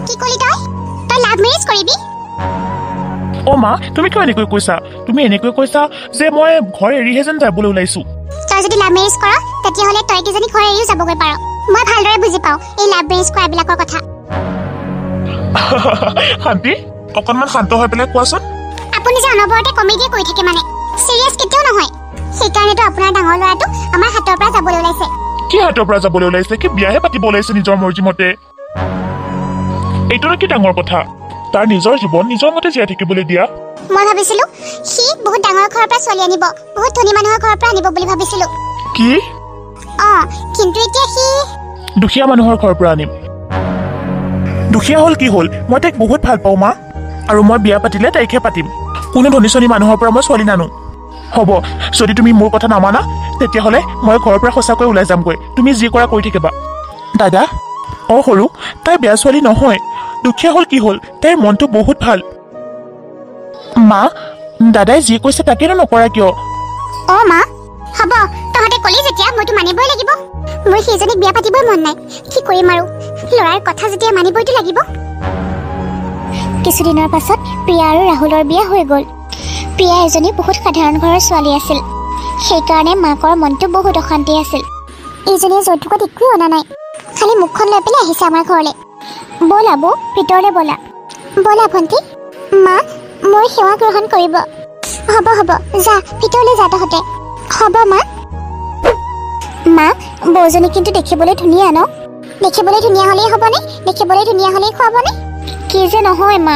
কি কলি তই লাভ মেৰেজ কৰিবি? অ মা তুমি কিয় এনেকৈ কৈছা? তুমি এনেকৈ কৈছা যে মই ঘৰ এৰিহে যেন যাবলৈ ওলাইছো। তই যদি লাভ মেৰেজ কৰ তেতিয়াহ'লে তই কিজানি ঘৰ এৰিও যাবগৈ পাৰ। মই ভালদৰে বুজি পাওঁ এই লাভ মেৰেজ কৰাবিলাকৰ কথা। শান্তি অকণমান শান্ত হৈ পেলাই কোৱাচোন। আপুনি যে অনবৰতে কমেডিয়ে কৰি থাকে মানে চিৰিয়াছ কেতিয়াও নহয়। সেইকাৰণেতো আপোনাৰ ডাঙৰ ল'ৰাটো আমাৰ হাতৰ পৰা যাবলৈ ওলাইছে। কি হাতৰ পৰা যাবলৈ ওলাইছে? কি বিয়াহে পাতিব ওলাইছে নিজৰ মৰ্জিমতে? এইটোনো কি ডাঙৰ কথা? তাৰ নিজৰ জীৱন নিজৰ মতে জীয়াই থাকিবলৈ দিয়া। মই ভাবিছিলো সি বহুত ডাঙৰ ঘৰৰ পৰা ছোৱালী আনিব, বহুত ধনী মানুহৰ ঘৰৰ পৰা আনিব বুলি ভাবিছিলো। কি? কিন্তু এতিয়া সি দুখীয়া মানুহৰ ঘৰৰ পৰা আনিম। দুখীয়া হ'ল কি হ'ল? মই তাইক বহুত ভাল পাওঁ মা, আৰু মই বিয়া পাতিলে তাইকহে পাতিম। কোনো ধনী চনী মানুহৰ পৰা মই ছোৱালী নানো। হ'ব, যদি তুমি মোৰ কথা নামানা তেতিয়াহ'লে মই ঘৰৰ পৰা সঁচাকৈ ওলাই যামগৈ। তুমি যি কৰা কৰি থাকিবা। দাদা সৰু তাই বেয়া ছোৱালী নহয়। দুখীয়া হ'ল কি হ'ল, তাইৰ মনটো বহুত ভাল। মা দাদাই যি কৈছে তাকেনো নকৰা কিয়? মা হ'ব, তহঁতে কলি যেতিয়া মইতো মানিবই লাগিব। মোৰ সেইজনীক বিয়া পাতিবই মন নাই, কি কৰিম আৰু? ল'ৰাৰ কথা যেতিয়া মানিবইতো লাগিব। কিছুদিনৰ পাছত প্ৰিয়া আৰু ৰাহুলৰ বিয়া হৈ গ'ল। প্ৰিয়া এজনী বহুত সাধাৰণ ঘৰৰ ছোৱালী আছিল। সেইকাৰণে মাকৰ মনটো বহুত অশান্তি আছিল। এইজনীয়ে যৌতুকত একোৱে অনা নাই, খালি মুখখন লৈ পেলাই আহিছে আমাৰ ঘৰলৈ। ব'লা বৌ, ভিতৰলৈ ব'লা। ব'লা ভণ্টি। মা মোৰ সেৱা গ্ৰহণ কৰিব। হ'ব যা, ভিতৰলৈ যা তহঁতে। হ'ব মা। মা বৌজনী কিন্তু দেখিবলৈ ধুনীয়া ন? দেখিবলৈ ধুনীয়া হ'লেই হ'বনে? দেখিবলৈ ধুনীয়া হ'লেই খুৱাবনে? কি যে নহয় মা,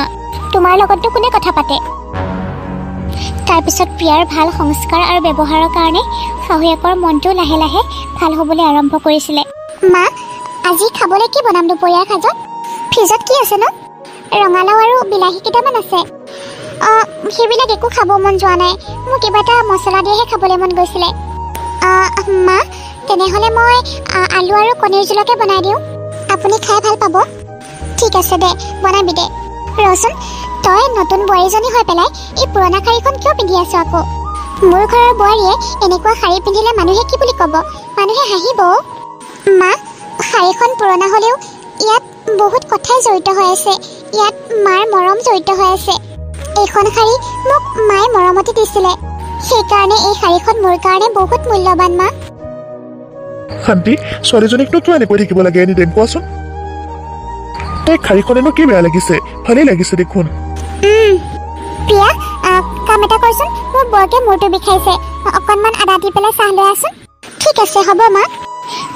তোমাৰ লগততো কোনে কথা পাতে? তাৰপিছত প্ৰিয়াৰ ভাল সংস্কাৰ আৰু ব্যৱহাৰৰ কাৰণে শাহুৱেকৰ মনটো লাহে লাহে ভাল হ'বলৈ আৰম্ভ কৰিছিলে। মা আজি খাবলৈ কি বনাম দুপৰীয়াৰ সাজত? ফ্ৰিজত কি আছে ন? ৰঙালাও আৰু বিলাহী কেইটামান আছে। সেইবিলাক একো খাব মন যোৱা নাই। মোৰ কিবা এটা মছলা দিয়েহে খাবলৈ মন গৈছিলে। মা তেনেহ'লে মই আলু আৰু কণীৰ জোলকে বনাই দিওঁ, আপুনি খাই ভাল পাব। ঠিক আছে দে, বনাবি দে। ৰচোন, তই নতুন বোৱাৰীজনী হৈ পেলাই এই পুৰণা শাড়ীখন কিয় পিন্ধি আছ আকৌ? মোৰ ঘৰৰ বোৱাৰীয়ে এনেকুৱা শাড়ী পিন্ধিলে মানুহে কি বুলি ক'ব? মানুহে হাঁহিব। মা শাড়ীখন পুৰণা হ'লেও ইয়াত বহুত কথাই জড়িত হৈ আছে। ইয়াত মাৰ মৰম জড়িত হৈ আছে। এইখন শাড়ী মোক মায়ে মৰমতে দিছিলে, সেইকাৰণে এই শাড়ীখন মোৰ কাৰণে বহুত মূল্যৱান। মা শান্তি ছোৱালীজনীকনো কিয় এনেকৈ থাকিব লাগে এনিটাইম কোৱাচোন? তাইক শাড়ীখনেনো কি বেয়া লাগিছে? ভালেই লাগিছে দেখোন। প্ৰিয়া কাম এটা কৰচোন, মোৰ বৰকে মূৰটো বিষাইছে, অকণমান আদা দি পেলাই চাহ লৈ আছোন। ঠিক আছে হ'ব মা।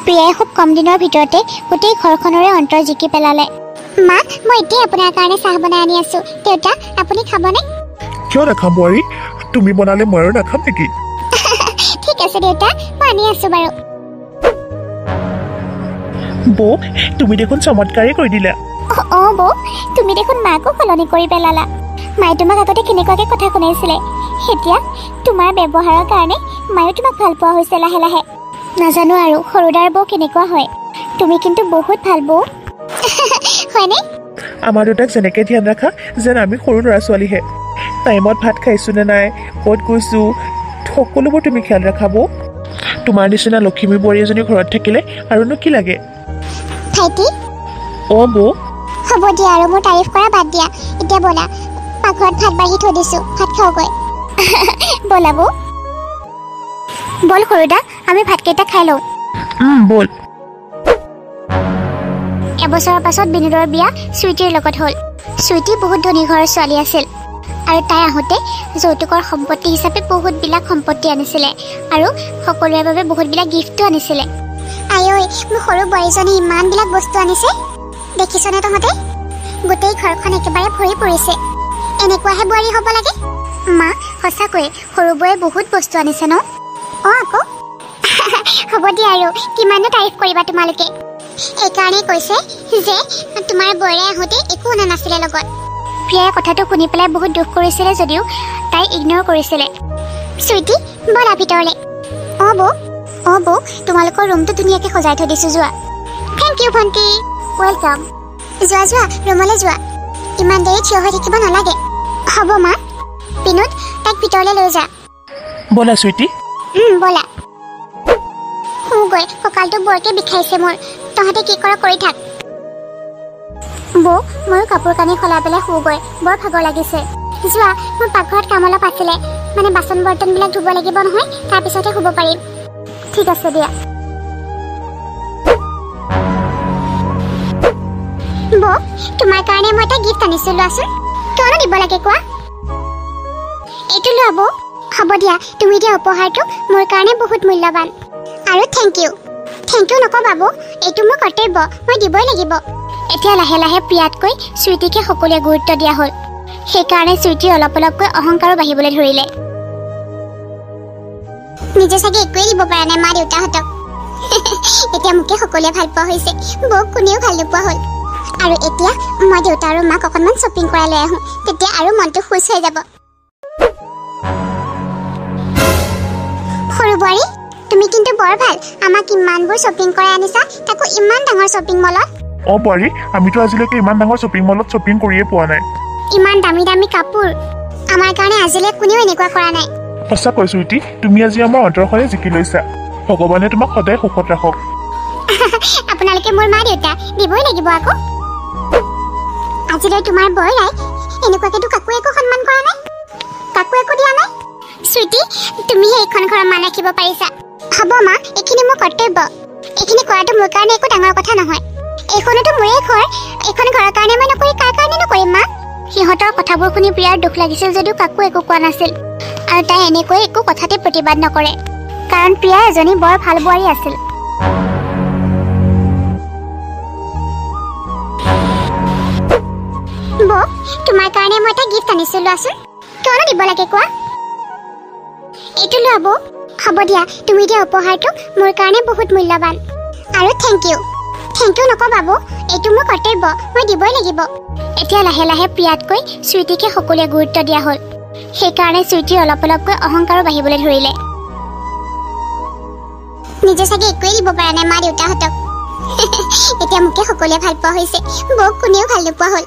প্ৰিয়াই খুব কম দিনৰ ভিতৰতে গোটেই ঘৰখনৰে অন্তৰ জিকি পেলালে। মা মই এতিয়াই আপোনাৰ কাৰণে চাহ বনাই আনি আছো। দেউতা আপুনি খাবনে? কিয় নাখাম বোৱাৰী? তুমি বনালে মই আৰু নাখাম নেকি? ঠিক আছে দেউতা, মই আনি আছো বাৰু। বৌ তুমি দেখোন চমৎকাৰেই কৰি দিলা। বৌ তুমি দেখোন মাকো সলনি কৰি পেলালা। মায়ে তোমাক আগতে কেনেকুৱাকে কথা শুনাইছিলে, এতিয়া তোমাৰ ব্যৱহাৰৰ কাৰণে মায়েও তোমাক ভাল পোৱা হৈছে লাহে লাহে। নাজানো আৰু সৰুদাৰ বৌ কেনেকুৱা হয়। তুমি কিন্তু বহুত ভাল বৌ। হয়নে? আমাৰ দুটাক যেনেকৈ ধ্যান ৰাখা যেন আমি সৰু ল'ৰা ছোৱালীহে। টাইমত ভাত খাইছো নে নাই, ক'ত গৈছো, সকলোবোৰ তুমি খেয়াল ৰাখা বৌ। তোমাৰ নিচিনা লখিমী বোৱাৰী এজনী ঘৰত থাকিলে আৰুনো কি লাগে? ভাইটি বৌ হ'ব দিয়া আৰু মোৰ তাৰিফ কৰা বাদ দিয়া। এতিয়া ব'লা, পাকঘৰত ভাত বাঢ়ি থৈ দিছো, ভাত খাওঁগৈ। ব'লা বৌ। ব'ল সৰুদা, আমি ভাতকেইটা খাই লওঁ। ব'ল। এবছৰৰ পাছত বিনোদৰ বিয়া চুইটিৰ লগত হ'ল। চুইটি বহুত ধনী ঘৰৰ ছোৱালী আছিল, আৰু তাই আহোঁতে যৌতুকৰ সম্পত্তি হিচাপে বহুতবিলাক সম্পত্তি আনিছিলে, আৰু সকলোৰে বাবে বহুতবিলাক গিফ্টো আনিছিলে। আই ঐ, মোৰ সৰু বোৱাৰীজনী ইমানবিলাক বস্তু আনিছে, দেখিছনে তহঁতে? গোটেই ঘৰখন একেবাৰে ভৰি পৰিছে। এনেকুৱাহে বোৱাৰী হ'ব লাগে। মা সঁচাকৈয়ে সৰু বৌয়ে বহুত বস্তু আনিছে ন? আকৌ হ'ব দিয়া, আৰু কিমাননো তাৰিফ কৰিবা তোমালোকে? এইকাৰণেই কৈছে যে তোমাৰ বৌৰে আহোঁতে একো অনা নাছিলে লগত। প্ৰিয়াই কথাটো শুনি পেলাই বহুত দুখ কৰিছিলে যদিও তাই ইগন'ৰ কৰিছিলে। চুইটি ব'লা ভিতৰলৈ। বৌ তোমালোকৰ ৰুমটো ধুনীয়াকৈ সজাই থৈ দিছোঁ, যোৱা। থেংক ইউ ভণ্টি, ৱেলকাম। যোৱা ৰুমলৈ যোৱা, ইমান দেৰি থিয় হৈ থাকিব নালাগে। হ'ব মা। বিনোদ তাইক ভিতৰলৈ লৈ যা। ব'লা চুইটি। ব'লা। শুগৈ, কঁকালটো বৰকৈ বিষাইছে মোৰ। তহঁতে কি কৰ কৰি থাক। বৌ ময়ো কাপোৰ কানি সলাই পেলাই শুগৈ বৰ ভাগৰ লাগিছে যোৱা মোৰ পাকঘৰত কাম অলপ আছিলে মানে বাচন বৰ্তনবিলাক ধুব লাগিব নহয় তাৰপিছতে শুব পাৰিম ঠিক আছে দিয়া বৌ তোমাৰ কাৰণে মই এটা গিফ্ট আনিছো লোৱাচোন কিয়নো দিব লাগে কোৱা এইটো লোৱা বৌ হ'ব দিয়া তুমি দিয়া উপহাৰটো মোৰ কাৰণে বহুত মূল্যৱান আৰু থেংক ইউ নকবা বৌ এইটো মোৰ কৰ্তব্য মই দিবই লাগিব এতিয়া লাহে লাহে প্ৰিয়াতকৈ চুইটিকে সকলোৱে গুৰুত্ব দিয়া হ'ল সেইকাৰণে চুইটিৰ অলপ অলপকৈ অহংকাৰো বাঢ়িবলৈ ধৰিলে নিজে চাগে একোৱেই দিব পৰা নাই মা দেউতাহঁতক এতিয়া মোকে সকলোৱে ভাল পোৱা হৈছে বৌক কোনেও ভাল নোপোৱা হ'ল আৰু এতিয়া মই দেউতা আৰু মাক অকণমান শ্বপিং কৰাই লৈ আহোঁ তেতিয়া আৰু মনটো খুচ হৈ যাব সৰু বোৱাৰী তুমি কিন্তু বৰ ভাল আমাক ইমানবোৰ শ্বপিং কৰাই আনিছা তাকো ইমান ডাঙৰ শ্বপিং মলত বোৱাৰী আমিতো আজিলৈকে ইমান ডাঙৰ শ্বপিং মলত শ্বপিং কৰিয়ে পোৱা নাই ইমান দামী দামী কাপোৰ আমাৰ কাৰণে আজিলৈ কোনেও এনেকুৱা কৰা নাই সঁচাকৈ চুইটি তুমি আজি আমাৰ অন্তৰখনে জিকি লৈছা ভগৱানে তোমাক সদায় সুখত ৰাখক আপোনালোকে মোৰ মা দেউতা দিবই লাগিব আকৌ আজিলৈ তোমাৰ বৰাই এনেকুৱাকেতো কাকো একো সন্মান কৰা নাই কাকো একো দিয়া নাই চুইটি তুমি এইখন ঘৰৰ মান ৰাখিব পাৰিছা হ'ব মা এইখিনি মোৰ কৰ্তব্য এইখিনি কৰাটো মোৰ কাৰণে একো ডাঙৰ কথা নহয় এইখনতো মোৰে ঘৰ এইখন ঘৰৰ কাৰণে মই নকৰি কাৰ কাৰণে নকৰিম মা সিহঁতৰ কথাবোৰ শুনি প্ৰিয়াৰ দুখ লাগিছিল যদিও কাকো একো কোৱা নাছিল আৰু তাই এনেকৈ একো কথাতে প্ৰতিবাদ নকৰে কাৰণ প্ৰিয়া এজনী বৰ ভাল বোৱাৰী আছিল বৌ তোমাৰ কাৰণে মই এটা গিফ্ট আনিছো লোৱাচোন কিয়নো দিব লাগে কোৱা এইটো লোৱা বৌ হ'ব দিয়া তুমি দিয়া উপহাৰটো মোৰ কাৰণে বহুত মূল্যৱান আৰু থেংক ইউ নকবা বৌ এইটো মোৰ কৰ্তব্য মই দিবই লাগিব এতিয়া লাহে লাহে প্ৰিয়াতকৈ চুইটিকে সকলোৱে গুৰুত্ব দিয়া হ'ল সেইকাৰণে চুইটিৰ অলপ অলপকৈ অহংকাৰো বাঢ়িবলৈ ধৰিলে নিজে চাগে একোৱেই দিব পৰা নাই মা দেউতাহঁতক এতিয়া মোকে সকলোৱে ভাল পোৱা হৈছে বৌক কোনেও ভাল নোপোৱা হ'ল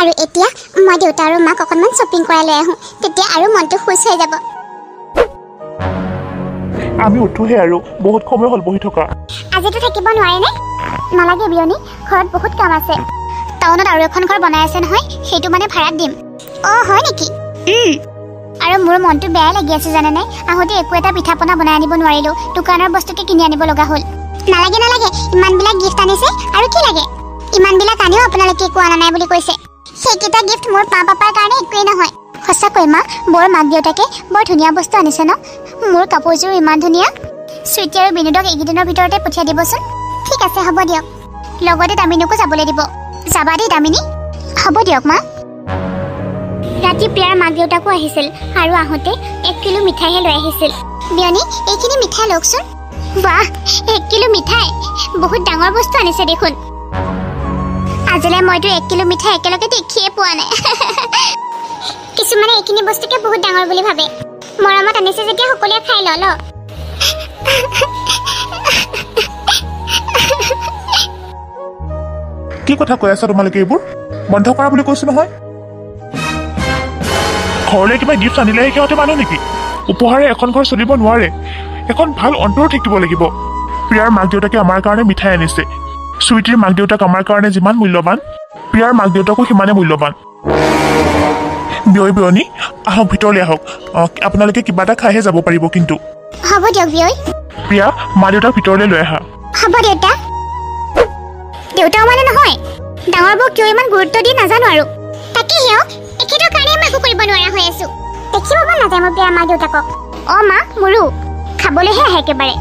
আৰু এতিয়া মই দেউতা আৰু মাক অকণমান শ্বপিং কৰাই লৈ আহোঁ তেতিয়া আৰু মনটো খুচ হৈ যাব আমি উঠোহে আৰু বহুত সময় হ'ল বহি থকা আজিতো থাকিব নোৱাৰেনে নালাগে বিয়নী ঘৰত বহুত কাম আছে টাউনত আৰু এখন ঘৰ বনাই আছে নহয় সেইটো মানে ভাড়াত দিম হয় নেকি আৰু মোৰ মনটো বেয়াই লাগি আছে জানেনে আহোঁতে একো এটা পিঠা পনা বনাই আনিব নোৱাৰিলোঁ দোকানৰ বস্তুকে কিনি আনিব লগা হ'ল নালাগে ইমানবিলাক গিফ্ট আনিছে আৰু কি লাগে ইমানবিলাক আনিও আপোনালোকে একো অনা নাই বুলি কৈছে সেইকেইটা গিফ্ট মোৰ মা পাপাৰ কাৰণে একোৱেই নহয় সঁচাকৈ মা বৰ মাক দেউতাকে বৰ ধুনীয়া বস্তু আনিছে ন মোৰ কাপোৰযোৰ ইমান ধুনীয়া চুইটি আৰু বিনোদক এইকেইদিনৰ ভিতৰতে পঠিয়াই দিবচোন ঠিক আছে হ'ব দিয়ক লগতে দামিনীকো যাবলৈ দিব যাবা দেই দামিনী হ'ব দিয়ক মা ৰাতি প্ৰিয়াৰ মাক দেউতাকো আহিছিল আৰু আহোঁতে 1 কিলো মিঠাইহে লৈ আহিছিল বিয়নী এইখিনি মিঠাই লওকচোন বাহ 1 কিলো মিঠাই বহুত ডাঙৰ বস্তু আনিছে দেখোন আজিলৈ মইতো 1 কিলো মিঠাই একেলগে দেখিয়ে পোৱা নাই কিছুমানে এইখিনি বস্তুকে বহুত ডাঙৰ বুলি ভাবে মৰমত আনিছে যেতিয়া সকলোৱে খাই ল কি কথা কৈ আছা তোমালোকে এইবোৰ বন্ধ কৰা বুলি কৈছো নহয় ঘৰলৈ কিবা গিফ্ট আনিলেহে সিহঁতে মানুহ নেকি উপহাৰে এখন ঘৰ চলিব নোৱাৰে এখন ভাল অন্তৰ থাকিব লাগিব প্ৰিয়াৰ মাক দেউতাকে আমাৰ কাৰণে মিঠাই আনিছে চুইটিৰ মাক দেউতাক আমাৰ কাৰণে যিমান মূল্যৱান প্ৰিয়াৰ মাক দেউতাকো সিমানে মূল্যৱান বিয়নী আহক ভিতৰলৈ আহক আপোনালোকে কিবা এটা খাইহে যাব পাৰিব কিন্তু হ'ব দিয়ক বিয়নী প্ৰিয়া মা দেউতাক ভিতৰলৈ লৈ আহা হ'ব দেউতাও মানে নহয় ডাঙৰ বৌ কিয় ইমান গুৰুত্ব দিয়ে নাজানো আৰু তাকে হেও একেটাৰ কাৰণে মই একো কৰিব নোৱাৰা হৈ আছো দেখিব মন নাযায় মোৰ প্ৰিয়াৰ মাক দেউতাকক মা মোৰো খাবলৈহে আহে একেবাৰে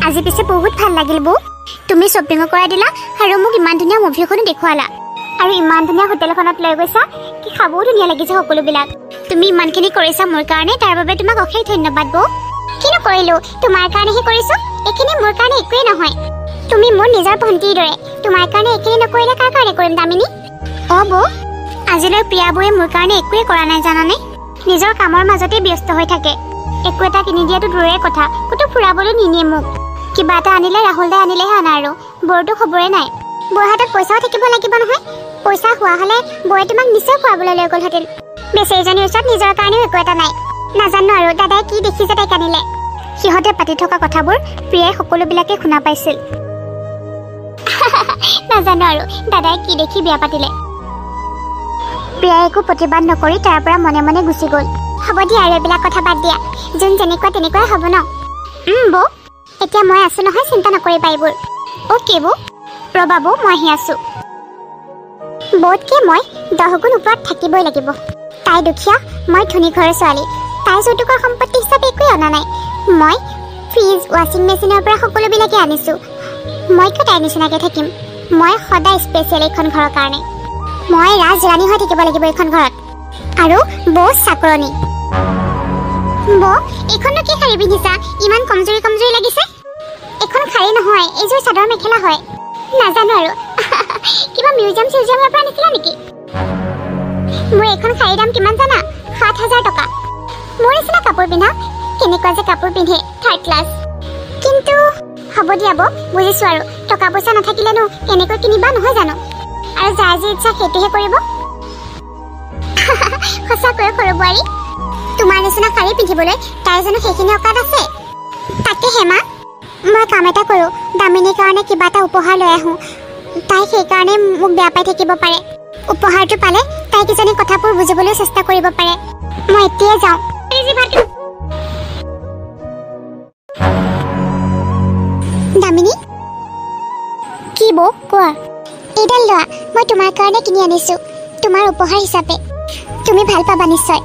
আজি পিছে বহুত ভাল লাগিল বৌ তুমি শ্বপিঙো কৰাই দিলা আৰু মোক ইমান ধুনীয়া মুভি এখনো দেখুৱালা আৰু ইমান ধুনীয়া হোটেলখনত লৈ গৈছা কি খাবও ধুনীয়া লাগিছে সকলোবিলাক তুমি ইমানখিনি কৰিছা মোৰ কাৰণে তাৰ বাবে তোমাক অশেষ ধন্যবাদ বৌ কিনো কৰিলো তোমাৰ কাৰণেহে কৰিছো এইখিনি মোৰ কাৰণে একোৱেই নহয় তুমি মোৰ নিজৰ ভণ্টিৰ দৰে তোমাৰ কাৰণে এইখিনি নকৰিলে কাৰ কাৰণে কৰিম দামিনী বৌ আজিলৈ প্ৰিয়া বৌয়ে মোৰ কাৰণে একোৱেই কৰা নাই জানানে নিজৰ কামৰ মাজতে ব্যস্ত হৈ থাকে একো এটা কিনি দিয়াটো দূৰৰে কথা ক'তো ফুৰাবলৈ নিনিয়ে মোক কিবা এটা আনিলে ৰাহুল দাই আনিলেহে আনা আৰু বৌৰতো খবৰে নাই বৌৰ হাতত পইচাও থাকিব লাগিব নহয় পইচা হোৱা হ'লে বৌয়ে তোমাক নিশ্চয় খুৱাবলৈ লৈ গ'লহেঁতেন বেচেৰীজনীৰ ওচৰত নিজৰ কাৰণেও একো এটা নাই নাজানো আৰু দাদাই কি দেখিছে তাইক আনিলে সিহঁতে পাতি থকা কথাবোৰ প্ৰিয়াই সকলোবিলাকে শুনা পাইছিল নাজানো আৰু দাদাই কি দেখি বিয়া পাতিলে প্ৰিয়াই একো প্ৰতিবাদ নকৰি তাৰ পৰা মনে মনে গুচি গ'ল হ'ব দিয়া আৰু এইবিলাক কথা বাদ দিয়া যোন যেনেকুৱা তেনেকুৱাই হ'ব ন বৌ এতিয়া মই আছো নহয় চিন্তা নকৰিবা এইবোৰ অ'কে বৌ ৰ'বা বৌ মই আহি আছো বৌতকৈ মই 10 গুণ ওপৰত থাকিবই লাগিব তাই দুখীয়া মই ধনী ঘৰৰ ছোৱালী তাই যৌতুকৰ সম্পত্তি হিচাপে একোৱেই অনা নাই মই ফ্ৰিজ ৱাশ্বিং মেচিনৰ পৰা সকলোবিলাকে আনিছোঁ মই কিয় তাইৰ নিচিনাকৈ থাকিম মই সদায় স্পেচিয়েল এইখন ঘৰৰ কাৰণে মই ৰাজৰাণী হৈ থাকিব লাগিব এইখন ঘৰত আৰু বৌ চাকৰণী বৌ এইখননো কি শাৰী পিন্ধিছা ইমান কমজুৰি লাগিছে এইখন শাৰী নহয় এইযোৰ চাদৰ মেখেলা হয় নাজানো আৰু কিবা মিউজিয়ামৰ পৰা নিছিলা নেকি মোৰ এইখন শাৰীৰ দাম কিমান জানা 7,000 টকা মোৰ নিচিনা কাপোৰ পিন্ধা কেনেকুৱা যে কাপোৰ পিন্ধে থাৰ্ড ক্লাছ কিন্তু হ'ব দিয়া বৌ বুজিছোঁ আৰু টকা পইচা নাথাকিলেনো কেনেকৈ কিনিবা নহয় জানো আৰু যাৰ যি ইচ্ছা সেইটোহে কৰিব সঁচাকৈ সৰু বোৱাৰী তোমাৰ নিচিনা শাৰী পিন্ধিবলৈ তাই জানো সেইখিনি অকাত আছে তাকে হেমা মই কাম এটা কৰোঁ দামিনীৰ কাৰণে কিবা এটা উপহাৰ লৈ আহোঁ তাই সেইকাৰণে মোক বেয়া পাই থাকিব পাৰে উপহাৰটো পালে তাই কিজানি কথাবোৰ বুজিবলৈ চেষ্টা কৰিব পাৰে মই এতিয়াই যাওঁ দামিনী কি বৌ কোৱা এইডাল লোৱা মই তোমাৰ কাৰণে কিনি আনিছোঁ তোমাৰ উপহাৰ হিচাপে তুমি ভাল পাবা নিশ্চয়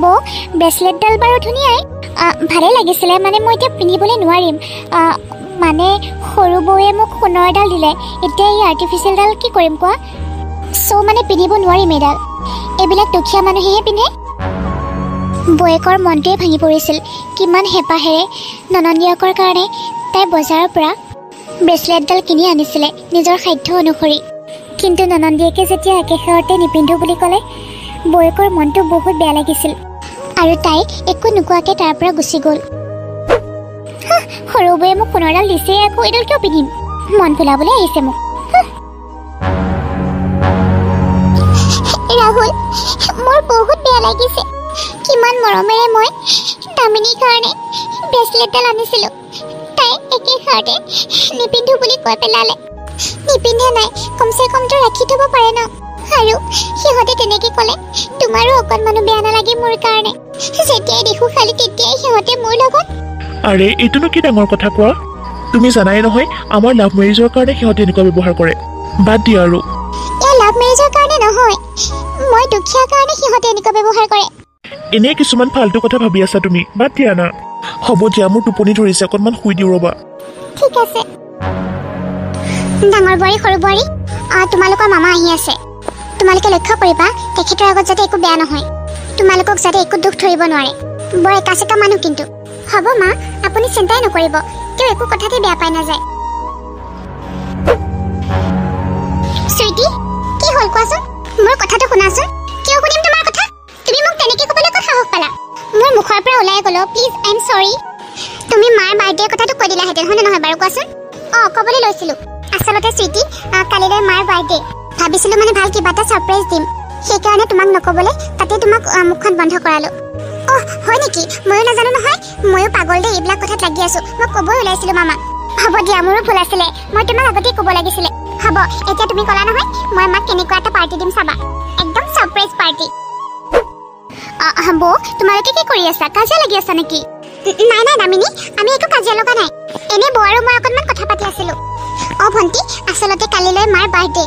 বৌ ব্ৰেচলেটডাল বাৰু ধুনীয়াই ভালে লাগিছিলে মানে মই এতিয়া পিন্ধিবলৈ নোৱাৰিম মানে সৰু বৌয়ে মোক সোণৰ এডাল দিলে এতিয়া এই আৰ্টিফিচিয়েলডাল কি কৰিম কোৱা মানে পিন্ধিব নোৱাৰিম এইডাল এইবিলাক দুখীয়া মানুহেহে পিন্ধে বৌয়েকৰ মনটোৱে ভাঙি পৰিছিল কিমান হেঁপাহেৰে ননন্দীয়েকৰ কাৰণে তাই বজাৰৰ পৰা ব্ৰেচলেটডাল কিনি আনিছিলে নিজৰ সাধ্য অনুসৰি কিন্তু ননন্দীয়েকে যেতিয়া একেষাৰতে নিপিন্ধো বুলি ক'লে বৌয়েকৰ মনটো বহুত বেয়া লাগিছিল আৰু তাই একো নোকোৱাকৈ তাৰ পৰা গুচি গ'ল সৰু বৌয়ে মোক সোণৰডাল দিছে আকৌ এইডাল কিয় পিন্ধিম মন ভুলাবলৈ আহিছে মোক ৰাহুল মোৰ বহুত বেয়া লাগিছে কিমান মৰমেৰে মই দামিনীৰ কাৰণে ব্ৰেচলেটডাল আনিছিলোঁ তাই একেষাৰতে নিপিন্ধো বুলি কৈ পেলালে নিপিন্ধা নাই কমচে কমটো ৰাখি থ'ব পাৰে ন আৰু সিহঁতে তেনেকৈ ক'লে তোমাৰো অকণমানো বেয়া নালাগে মোৰ কাৰণে যেতিয়াই দেখোঁ খালি তেতিয়াই সিহঁতে মোৰ লগত আৰে এইটোনো কি ডাঙৰ কথা কোৱা তুমি জানাই নহয় আমাৰ লাভ মেৰিজৰ কাৰণে সিহঁতে এনেকুৱা ব্যৱহাৰ কৰে বাদ দিয়া আৰু এই লাভ মেৰিজৰ কাৰণে নহয় মই দুখীয়াৰ কাৰণে সিহঁতে এনেকুৱা ব্যৱহাৰ কৰে এনেই কিছুমান ফাল্টু কথা ভাবি আছা তুমি বাদ দিয়া না হ'ব দিয়া মোৰ টোপনি ধৰিছে অকণমান শুই দিওঁ ৰ'বা ঠিক আছে ডাঙৰ বোৱাৰী সৰু বোৱাৰী তোমালোকৰ মামা আহি আছে তোমালোকে লক্ষ্য কৰিবা তেখেতৰ আগত যাতে একো বেয়া নহয় তোমালোকক যাতে একো দুখ ধৰিব নোৱাৰে বৰ একাচেকা মানুহ কিন্তু হ'ব মা আপুনি চিন্তাই নকৰিব তেওঁ একো কথাতে বেয়া পাই নাযায় সুইটি কি হ'ল কোৱাচোন মোৰ কথাটো শুনাচোন কিয় শুনিম তোমাৰ কথা তুমি মোক তেনেকৈ ক'বলৈ ক'ত সাহস পালা মোৰ মুখৰ পৰা ওলাই গ'ল প্লিজ আই এম চৰি তুমি মাৰ বাৰ্থডেৰ কথাটো কৈ দিলাহেঁতেন হয়নে নহয় বাৰু কোৱাচোন ক'বলৈ লৈছিলোঁ আচলতে সুইটি কালিলৈ মাৰ বাৰ্থডে ভাবিছিলোঁ মানে ভাল কিবা এটা ছাৰপ্ৰাইজ দিম সেইকাৰণে তোমাক নক'বলৈ তাতে তোমাক মুখখন বন্ধ কৰালোঁ হয় নেকি ময়ো নাজানো নহয় ময়ো পাগল দেই এইবিলাক কথাত লাগি আছোঁ মই ক'বই ওলাইছিলোঁ মামাক হ'ব দিয়া মোৰো ভুল আছিলে মই তোমাক আগতেই ক'ব লাগিছিলে হ'ব এতিয়া তুমি ক'লা নহয় মই মাক কেনেকুৱা এটা পাৰ্টি দিম চাবা একদম ছাৰপ্ৰাইজ পাৰ্টি বৌ তোমালোকে কি কৰি আছা কাজিয়া লাগি আছা নেকি নাই দামিনী আমি একো কাজিয়া লগা নাই এনেই বৌ আৰু মই অকণমান কথা পাতি আছিলোঁ ভণ্টি আচলতে কালিলৈ মাৰ বাৰ্থডে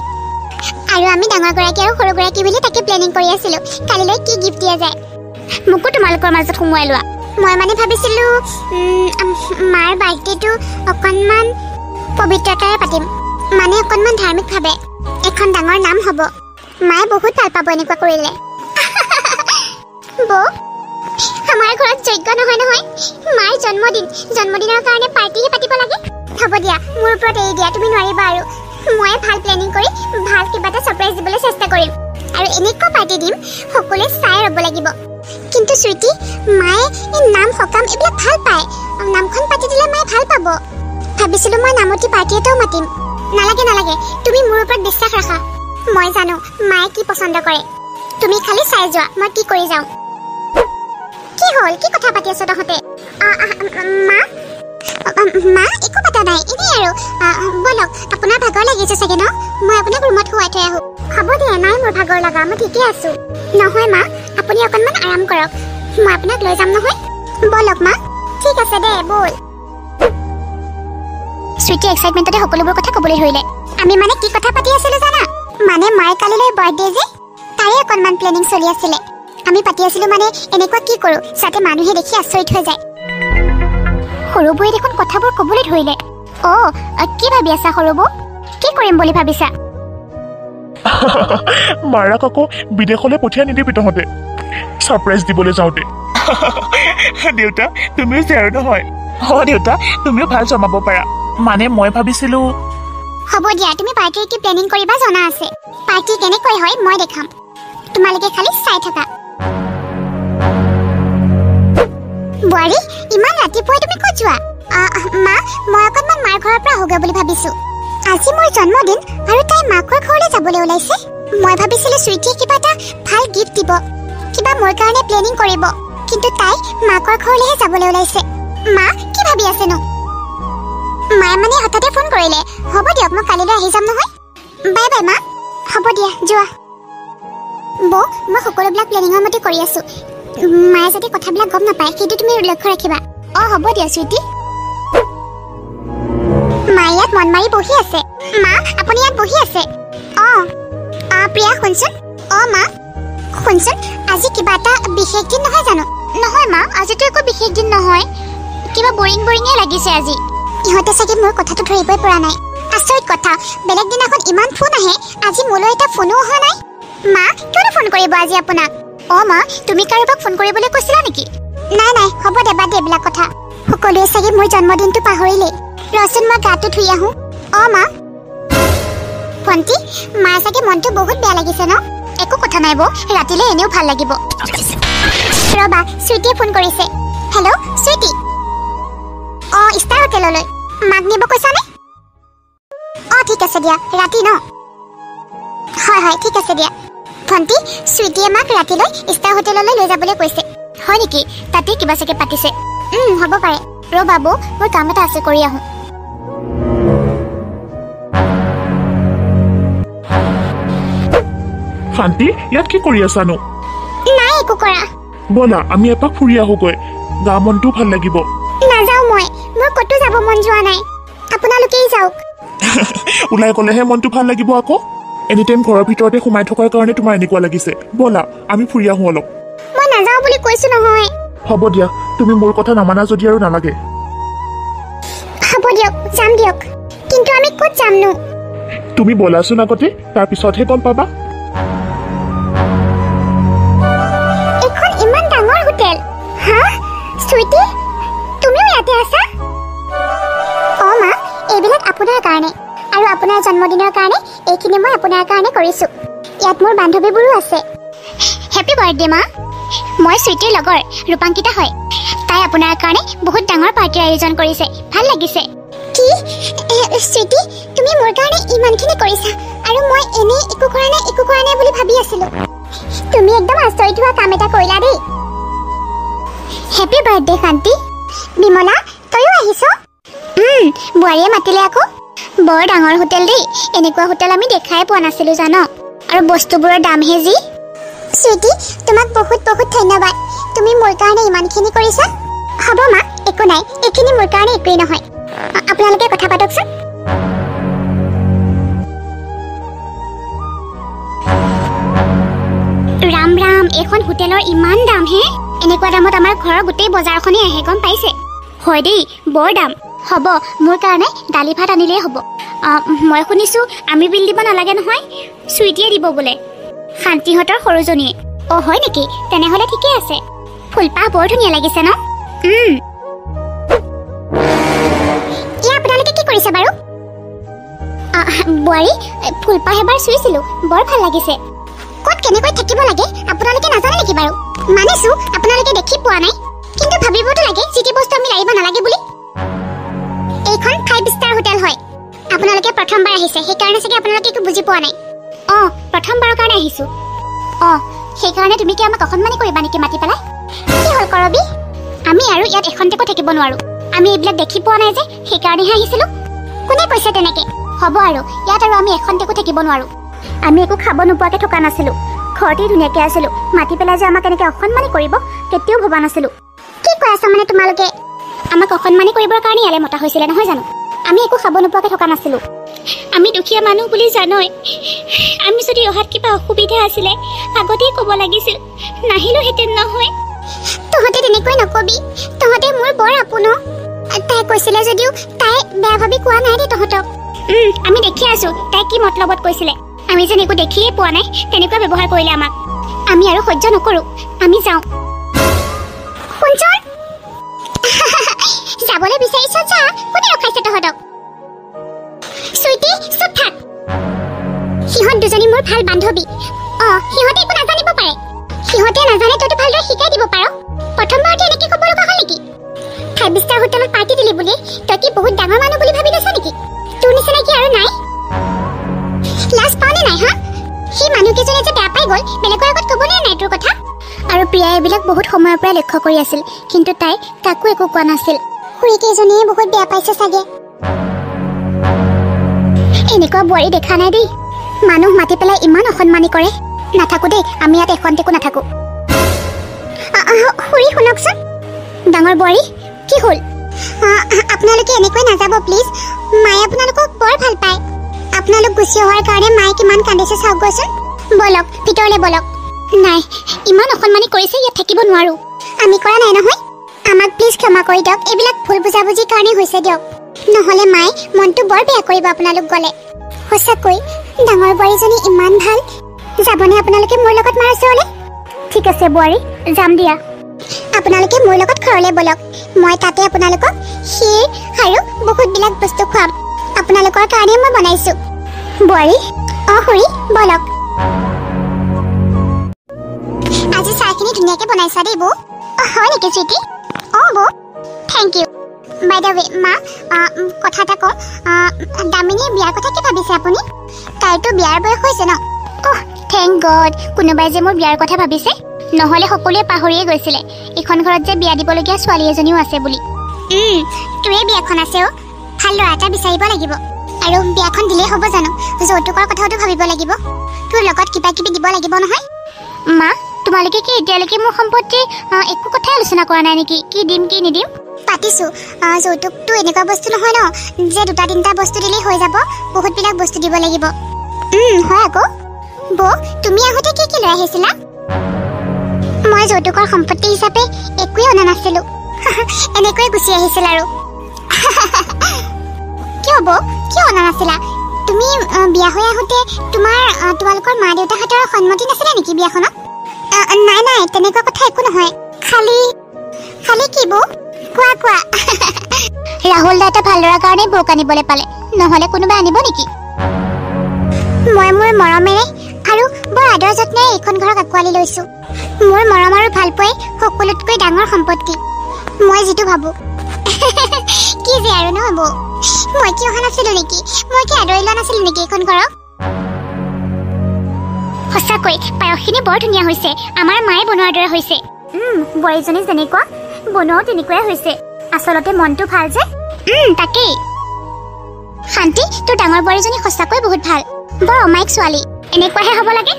আৰু আমি ডাঙৰগৰাকী আৰু সৰুগৰাকী বুলি তাকে প্লেনিং কৰি আছিলোঁ কালিলৈ কি গিফ্ট দিয়া যায় মোকো তোমালোকৰ মাজত সোমোৱাই লোৱা মই মানে ভাবিছিলোঁ মাৰ বাৰ্থডেটো অকণমান পবিত্ৰতাৰে পাতিম মানে অকণমান ধাৰ্মিকভাৱে এখন ডাঙৰ নাম হ'ব মায়ে বহুত ভাল পাব এনেকুৱা কৰিলে বৌ আমাৰ ঘৰত যজ্ঞ নহয় মাৰ জন্মদিনৰ কাৰণে পাৰ্টিহে পাতিব লাগে হ'ব দিয়া মোৰ ওপৰত এৰি দিয়া তুমি নোৱাৰিবা আৰু মই ভাল প্লেনিং কৰি ভাল কিবা এটা ছাৰপ্ৰাইজ দিবলৈ চেষ্টা কৰিম আৰু এনেকুৱা পাৰ্টি দিম সকলোৱে চাই ৰ'ব লাগিব কিন্তু সুইটি মায়ে এই নাম সকাম এইবিলাক ভাল পায় নামখন পাতি দিলে মায়ে ভাল পাব ভাবিছিলোঁ মই নামতি পাৰ্টি এটাও মাতিম নালাগে তুমি মোৰ ওপৰত বিশ্বাস ৰাখা মই জানো মায়ে কি পচন্দ কৰে তুমি খালি চাই যোৱা মই কি কৰি যাওঁ কি হ'ল কি কথা পাতি আছ তহঁতে মা মা একো কথা নাই এনেই আৰু বলক আপোনাৰ ভাগৰ লাগিছে চাগে ন মই আপোনাক ৰুমত শুৱাই থৈ আহোঁ হ'ব দিয়া নাই মোৰ ভাগৰ লগা মই ঠিকে আছোঁ নহয় মা আপুনি অকণমান আৰাম কৰক মই আপোনাক লৈ যাম নহয় বলক মা ঠিক আছে দে বল সুইটি এক্সাইটমেণ্টতে সকলোবোৰ কথা ক'বলৈ ধৰিলে আমি মানে কি কথা পাতি আছিলোঁ জানা মানে মাৰ কালিলৈ বাৰ্থডে যে তাৰে অকণমান প্লেনিং চলি আছিলে আমি পাতি আছিলোঁ মানে এনেকুৱা কি কৰোঁ যাতে মানুহে দেখি আচৰিত হৈ যায় সৰুবোৰে দেখোন কথাবোৰ ক'বলৈ ধৰিলে কি ভাবি আছা সৰুবো কি কৰিম বুলি ভাবিছা মাৰাক আকৌ বিদেশলৈ পঠিয়াই নিদিবি তহঁতে ছাৰপ্ৰাইজ দিবলৈ যাওঁতে দেউতা তুমিও যে আৰু নহয় দেউতা তুমিও ভাল জমাব পাৰা মানে মই ভাবিছিলোঁ হ'ব দিয়া তুমি পাৰ্টিৰ কি প্লেনিং কৰিবা জনা আছে পাৰ্টি কেনেকৈ হয় মই দেখাম তোমালোকে খালি চাই থাকা বোৱাৰী ইমান ৰাতিপুৱাই তুমি ক'ত যোৱা মা মই অকণমান মাৰ ঘৰৰ পৰা আহোগৈ বুলি ভাবিছোঁ আজি মোৰ জন্মদিন আৰু তাই মাকৰ ঘৰলৈ যাবলৈ ওলাইছে মই ভাবিছিলোঁ সুইটিয়ে কিবা এটা ভাল গিফ্ট দিব কিবা মোৰ কাৰণে প্লেনিং কৰিব কিন্তু তাই মাকৰ ঘৰলৈহে যাবলৈ ওলাইছে মা কি ভাবি আছেনো মায়ে মানে হঠাতে ফোন কৰিলে হ'ব দিয়ক মই কালিলৈ আহি যাম নহয় বাই বাই মা হ'ব দিয়া যোৱা বৌ মই সকলোবিলাক প্লেনিঙৰ মতে কৰি আছোঁ মায়ে যাতে কথাবিলাক গম নাপায় সেইটো তুমি লক্ষ্য ৰাখিবা হ'ব দিয়া সুইটি মায়ে ইয়াত মন মাৰি বহি আছে মা আপুনি ইয়াত বহি আছে প্ৰিয়া শুনচোন মা শুনচোন আজি কিবা এটা বিশেষ দিন নহয় জানো নহয় মা আজিতো একো বিশেষ দিন নহয় কিবা বৰিঙে লাগিছে আজি ইহঁতে চাগে মোৰ কথাটো ধৰিবই পৰা নাই আচৰিত কথা বেলেগ দিনাখন ইমান ফোন আহে আজি মোলৈ এটা ফোনো অহা নাই মা কিয়নো ফোন কৰিব আজি আপোনাক মা তুমি কাৰোবাক ফোন কৰিবলৈ কৈছিলা নেকি নাই হ'ব দে বাদ দে এইবিলাক কথা সকলোৱে চাগে মোৰ জন্মদিনটো পাহৰিলেই ৰচোন মই গাটো ধুই আহোঁ মা ভণ্টি মাৰ চাগে মনটো বহুত বেয়া লাগিছে ন একো কথা নাই বৌ ৰাতিলৈ এনেও ভাল লাগিব ৰবা সুইটিয়ে ফোন কৰিছে হেল্ল' সুইটি ষ্টাৰ হোটেললৈ মাক নিব কৈছানে ঠিক আছে দিয়া ৰাতি ন হয় ঠিক আছে দিয়া ভণ্টি সুইটিয়ে মাক ৰাতিলৈ ষ্টাৰ হোটেললৈ লৈ যাবলৈ কৈছে হয় নেকি তাতে কিবা চাগে পাতিছে হ'ব পাৰে ৰ'বা বৌ মোৰ কাম এটা আছে কৰি আহোঁ শান্তি ইয়াত কি কৰি আছানো নাই একো কৰা ব'লা আমি এপাক ফুৰি আহোগৈ গা মনটোও ভাল লাগিব নাযাওঁ মই মোৰ ক'তো যাব মন যোৱা নাই আপোনালোকেই যাওক ওলাই গ'লেহে মনটো ভাল লাগিব আকৌ এনিটাইম ঘৰৰ ভিতৰতে সোমাই থকাৰ কাৰণে তোমাৰ এনেকুৱা লাগিছে ব'লা আমি ফুৰি আহোঁ অলপ মই নাযাওঁ বুলি কৈছোঁ নহয় হ'ব দিয়া তুমি মোৰ কথা নামানা যদি আৰু নালাগে হ'ব দিয়ক যাম দিয়ক কিন্তু আমি ক'ত যামনো তুমি ব'লাচোন আগতে তাৰপিছতহে গম পাবা এখন ইমান ডাঙৰ হোটেল সুইটি তুমিও ইয়াতে আছা মা এইবিলাক আপোনাৰ কাৰণে আৰু আপোনাৰ জন্মদিনৰ কাৰণে এইখিনি মই আপোনাৰ কাৰণে কৰিছোঁ ইয়াত মোৰ বান্ধৱীবোৰো আছে হেপী বাৰ্থডে মা মই সুইটিৰ লগৰ ৰূপাংকিতা হয় তাই আপোনাৰ কাৰণে বহুত ডাঙৰ পাৰ্টিৰ আয়োজন কৰিছে ভাল লাগিছে কি সুইটি তুমি মোৰ কাৰণে ইমানখিনি কৰিছা আৰু মই এনেই একো কৰা নাই বুলি ভাবি আছিলোঁ তুমি একদম আচৰিত হোৱা কাম এটা কৰিলা দেই হেপী বাৰ্থডে শান্তি বিমলা তইও আহিছ বোৱাৰীয়ে মাতিলে আকৌ বৰ ডাঙৰ হোটেল দেই এনেকুৱা হোটেল আমি দেখাই পোৱা নাছিলোঁ জানো আৰু বস্তুবোৰৰ দামহে যি সুইটি তোমাক বহুত ধন্যবাদ তুমি মোৰ কাৰণে ইমানখিনি কৰিছা হ'ব মা একো নাই এইখিনি মোৰ কাৰণে একোৱেই নহয় আপোনালোকে কথা পাতকচোন ৰাম এইখন হোটেলৰ ইমান দাম হে এনেকুৱা দামত আমাৰ ঘৰৰ গোটেই বজাৰখনেই আহে গম পাইছে হয় দেই বৰ দাম হ'ব মোৰ কাৰণে দালি ভাত আনিলেই হ'ব মই শুনিছোঁ আমি বিল দিব নালাগে নহয় সুইটিয়ে দিব বোলে শান্তিহঁতৰ সৰুজনীয়ে হয় নেকি তেনেহ'লে ঠিকেই আছে ফুলপাহ বৰ ধুনীয়া লাগিছে ন আপোনালোকে কি কৰিছে বাৰু বোৱাৰী ফুলপাহ এবাৰ চুইছিলোঁ বৰ ভাল লাগিছে ক'ত কেনেকৈ থাকিব লাগে আপোনালোকে নাজানে নেকি বাৰু মানিছোঁ আপোনালোকে দেখি পোৱা নাই কিন্তু ভাবিবতো লাগে যিটি বস্তু আমি লাগিব নালাগে বুলি এইখন 5 ষ্টাৰ হোটেল হয় আপোনালোকে প্ৰথমবাৰ আহিছে সেইকাৰণে চাগে আপোনালোকে একো বুজি পোৱা নাই প্ৰথমবাৰৰ কাৰণে আহিছোঁ সেইকাৰণে তুমি কি আমাক অসন্মানি কৰিবা নেকি মাতি পেলাই কি হ'ল কৰবি আমি আৰু ইয়াত এখন্তেকো থাকিব নোৱাৰোঁ আমি এইবিলাক দেখি পোৱা নাই যে সেইকাৰণেহে আহিছিলোঁ। কোনে কৈছে তেনেকে? হ'ব আৰু ইয়াত আৰু আমি এখন্তেকো থাকিব নোৱাৰোঁ। আমি একো খাব নোপোৱাকৈ থকা নাছিলোঁ। ঘৰতেই ধুনীয়াকৈ আছিলোঁ। মাতি পেলাই যে আমাক এনেকৈ অসন্মানি কৰিব কেতিয়াও ভবা নাছিলোঁ। কি কৈ আছা মানে তোমালোকে? আমাক অসন্মানি কৰিবৰ কাৰণে ইয়ালৈ মতা হৈছিলে নহয় জানো? আমি একো খাব নোপোৱাকৈ থকা নাছিলোঁ। আমি দুখীয়া মানুহ বুলি জানই। আমি যদি অহাত কিবা অসুবিধা আছিলে আগতেই ক'ব লাগিছিল, নাহিলোহেঁতেন নহয়। তহঁতে তেনেকৈ নকবি, তহঁতে মোৰ বৰ আপোন। তাই কৈছিলে যদিও তাই বেয়া ভাবি কোৱা নাই দেই তহঁতক। আমি দেখি আছোঁ তাই কি মতলবত কৈছিলে। আমি যেন একো দেখিয়ে পোৱা নাই তেনেকুৱা ব্যৱহাৰ কৰিলে আমাক। আমি আৰু সহ্য নকৰোঁ, আমি যাওঁ। শুনচোন, যাবলৈ বিচাৰিছ যা, কোনে ৰখাইছে তহঁতক? চুইটি চুপ থাক। সিহঁত দুজনী মোৰ ভাল বান্ধৱী। সিহঁতে একো নাজানিব পাৰে। সিহঁতে নাজানে তইতো ভালদৰে শিকাই দিব পাৰ। প্ৰথমবাৰতে এনেকৈ ক'ব লগা হ'ল নেকি? 5 ষ্টাৰ হোটেলত পাৰ্টি দিলি বুলি তই কি বহুত ডাঙৰ মানুহ বুলি ভাবি লৈছ নেকি? তোৰ নিচিনা কি আৰু নাই? লাজ পাওঁনে নাই হা? সেই মানুহকেইজনে যে বেয়া পাই গ'ল, বেলেগৰ আগত ক'বনে নাই তোৰ কথা? আৰু প্ৰিয়াই এইবিলাক বহুত সময়ৰ পৰা লক্ষ্য কৰি আছিল, কিন্তু তাই কাকো একো কোৱা নাছিল। খুৰীকেইজনীয়ে বহুত বেয়া পাইছে চাগে। এনেকুৱা বোৱাৰী দেখা নাই দেই। মানুহ মাতি পেলাই ইমান অসন্মানি কৰে। নাথাকো দেই, আমি ইয়াত এখন্তেকো নাথাকো। খুৰী শুনকচোন। ডাঙৰ বোৱাৰী কি হ'ল? আপোনালোকে এনেকৈ নাযাব প্লিজ। মায়ে আপোনালোকক বৰ ভাল পায়। আপোনালোক গুচি অহাৰ কাৰণে মায়ে কিমান কান্দিছে চাওক গৈচোন। বলক ভিতৰলৈ বলক। নাই, ইমান অসন্মানি কৰিছে, ইয়াত থাকিব নোৱাৰোঁ। আমি কৰা নাই নহয়। আমাক প্লিজ ক্ষমা কৰি দিয়ক। এইবিলাক ভুল বুজাবুজিৰ কাৰণে হৈছে দিয়ক। নহ'লে মায়ে মনটো বৰ বেয়া কৰিব আপোনালোক গ'লে। সঁচাকৈ ডাঙৰ বোৱাৰীজনী ইমান ভাল। যাবনে আপোনালোকে মোৰ লগত মাৰ ওচৰলৈ? ঠিক আছে বোৱাৰী, যাম দিয়া। আপোনালোকে মোৰ লগত ঘৰলৈ বলক। মই তাতে আপোনালোকক ক্ষীৰ আৰু বহুতবিলাক বস্তু খুৱাম। আপোনালোকৰ কাৰণে মই বনাইছোঁ। বোৱাৰী খুৰী বলক। আজি চাহখিনি ধুনীয়াকৈ বনাইছা দেই বৌ। হয় নেকি চুইটি? বৌ thank you. By the way মা, কথা এটা কওঁ। দামিনীৰ বিয়াৰ কথা কি ভাবিছে আপুনি? তাইতো বিয়াৰ বয়স হৈছে ন? থেংক গড, কোনোবাই যে মোৰ বিয়াৰ কথা ভাবিছে। নহ'লে সকলোৱে পাহৰিয়ে গৈছিলে এইখন ঘৰত যে বিয়া দিবলগীয়া ছোৱালী এজনীও আছে বুলি। তোৰে বিয়াখন আছে ভাল ল'ৰা এটা বিচাৰিব লাগিব। আৰু বিয়াখন দিলেই হ'ব জানো? যৌতুকৰ কথাওতো ভাবিব লাগিব। তোৰ লগত কিবা কিবি দিব লাগিব নহয়। মা, তোমালোকে কি এতিয়ালৈকে মোৰ সম্পত্তি একো কথাই আলোচনা কৰা নাই নেকি? কি দিম কি নিদিম পাতিছোঁ। যৌতুকটো এনেকুৱা বস্তু নহয় ন যে 2-3টা বস্তু দিলেই হৈ যাব। বহুতবিলাক বস্তু দিব লাগিব। হয় আকৌ। বৌ, তুমি আহোঁতে কি কি লৈ আহিছিলা? মই যৌতুকৰ সম্পত্তি হিচাপে একোৱেই অনা নাছিলোঁ। এনেকৈয়ে গুচি আহিছিল আৰু। কিয় বৌ, কিয় অনা নাছিলা? তুমি বিয়া হৈ আহোঁতে তোমালোকৰ মা দেউতাহঁতৰ সন্মতি নাছিলে নেকি বিয়াখনত? নাই নাই, তেনেকুৱা কথা একো নহয়। খালি কি বৌ? কোৱা। ৰাহুল দা এটা ভাল ল'ৰাৰ কাৰণে বৌক আনিবলৈ পালে, নহ'লে কোনোবাই আনিব নেকি? মই মোৰ মৰমেৰে আৰু বৰ আদৰ যত্নেৰে এইখন ঘৰক আঁকোৱালি লৈছোঁ। মোৰ মৰম আৰু ভালপোৱাই সকলোতকৈ ডাঙৰ সম্পত্তি, মই যিটো ভাবোঁ। কি যে আৰু নহয় বৌ, মই কি অহা নাছিলোঁ নেকি? মই কি আদৰি লোৱা নাছিলোঁ নেকি এইখন ঘৰক? সঁচাকৈ পায়সখিনি বৰ ধুনীয়া হৈছে। আমাৰ মায়ে বনোৱাৰ দৰে হৈছে। বোৱাৰীজনী যেনেকুৱা বনোৱাও তেনেকুৱাই হৈছে। আচলতে মনটো ভাল যে। তাকেই। শান্তি, তোৰ ডাঙৰ বোৱাৰীজনী সঁচাকৈ বহুত ভাল। বৰ অমায়িক ছোৱালী, এনেকুৱাহে হ'ব লাগে।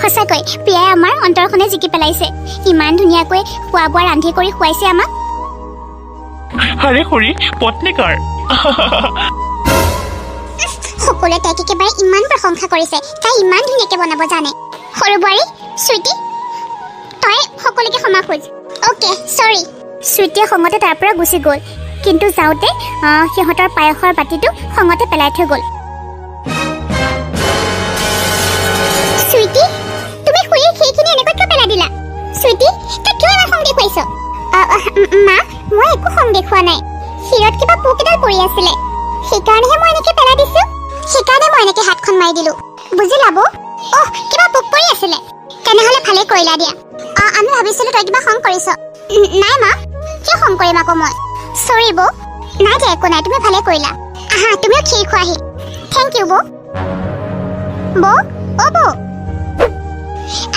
সঁচাকৈ প্ৰিয়াই আমাৰ অন্তৰখনে জিকি পেলাইছে। ইমান ধুনীয়াকৈ খোৱা বোৱা ৰান্ধি কৰি খুৱাইছে আমাক। আৰে খুৰী, পত্নী কাৰ? সকলোৱে তাইক একেবাৰে ইমান প্ৰশংসা কৰিছে। তাই ইমান ধুনীয়াকৈ বনাব জানে। সৰু বোৱাৰী চুইটি, তই সকলোকে ক্ষমা খোজ। অ'কে, চৰি। চুইটিয়ে খঙতে তাৰ পৰা গুচি গ'ল, কিন্তু যাওঁতে সিহঁতৰ পায়সৰ বাতিটো খঙতে পেলাই থৈ গ'ল। চুইটি, তুমি খুৰীৰ সেইখিনি এনেকৈ কিয় পেলাই দিলা? চুইটি, তই কিয় ইমান খং দেখুৱাইছ? মা, মই একো খং দেখুওৱা নাই। শিৰত কিবা পোক এডাল পৰি আছিলে, সেইকাৰণেহে মই এনেকৈ পেলাই দিছোঁ। সেইকাৰণে মই এনেকৈ হাতখন মাৰি দিলোঁ, বুজিলা বৌ? কিবা পোক পৰি আছিলে। তেনেহ'লে ভালেই কৰিলা দিয়া। আমি ভাবিছিলোঁ তই কিবা খং কৰিছ। নাই মা, কিয় খং কৰিম আকৌ মই? চৰি বৌ। নাই দিয়া, একো নাই, তুমি ভালে কৰিলা। আহা, তুমিও ক্ষীৰ খোৱাহি। থেংক ইউ বৌ। বৌ, বৌ,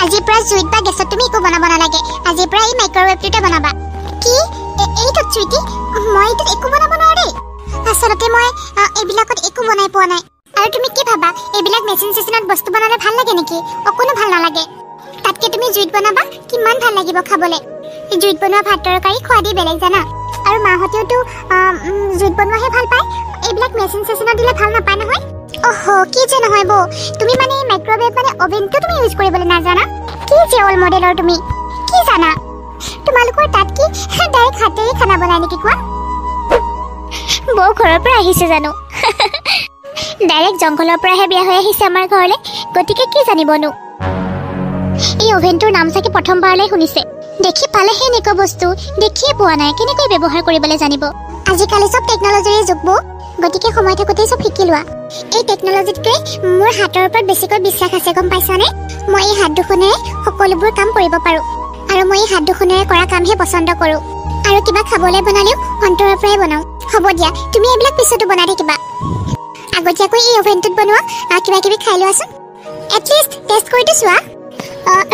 আজিৰ পৰা জুইত বা গেছত তুমি একো বনাব নালাগে। আজিৰ পৰা এই মাইক্ৰৱেভটোতে বনাবা। কি? এইটো চুইটি মই এইটো একো বনাব নোৱাৰি আচলতে মই এইবিলাকত একো বনাই পোৱা নাই আৰু তুমি কি ভাবা এইবিলাক মেচিন চেচিনত বস্তু বনালে ভাল লাগে নেকি অকনো ভাল নালাগে তাতকে তুমি জুইত বনাবা কিমান ভাল লাগিব খাবলে জুইত বনোৱা ভাত তৰকাৰী খোৱাদি বেলেগ জানা আৰু মাহতেওতো জুইত বনোৱাহে ভাল পায় এইবিলাক মেচিন চেচিনত দিলে ভাল নাপায় নহয় ওহো কি যে নহয় বৌ তুমি মানে মাইক্ৰৱেভ মানে অভেনটো তুমি ইউজ কৰিবলৈ নাজানা কি যে অল মডেলৰ তুমি কি জানা তোমালোকৰ তাত কি ডাইৰেক্ট হাতেৰে খানা বনাই নেকি কোৱা বৌ ঘৰৰ পৰা আহিছে জানো ডাইৰেক্ট জংঘলৰ পৰাহে বিয়া হৈ আহিছে আমাৰ ঘৰলৈ গতিকে কি জানিবনো এই অভেনটোৰ নাম চাগে প্ৰথমবাৰলৈ শুনিছে দেখি পালেহে এনেকুৱা বস্তু দেখিয়ে পোৱা নাই কেনেকৈ ব্যৱহাৰ কৰিবলৈ জানিব আজিকালি চব টেকনলজিৰে যুগ বৌ গতিকে সময় থাকোঁতেই চব শিকি লোৱা এই টেকনলজিতকৈ মোৰ হাতৰ ওপৰত বেছিকৈ বিশ্বাস আছে গম পাইছানে মই এই হাত দুখনেৰে সকলোবোৰ কাম কৰিব পাৰোঁ আৰু মই এই হাত দুখনেৰে কৰা কামহে পচন্দ কৰোঁ আৰু কিবা খাবলৈ বনালেও অন্তৰৰ পৰাই বনাওঁ হ'ব দিয়া তুমি এইবিলাক পিছতো বনাই থাকিবা আগতীয়াকৈ এই অভেনটোত বনোৱা কিবা কিবি খাই লোৱাচোন এটলিষ্ট টেষ্ট কৰিতো চোৱা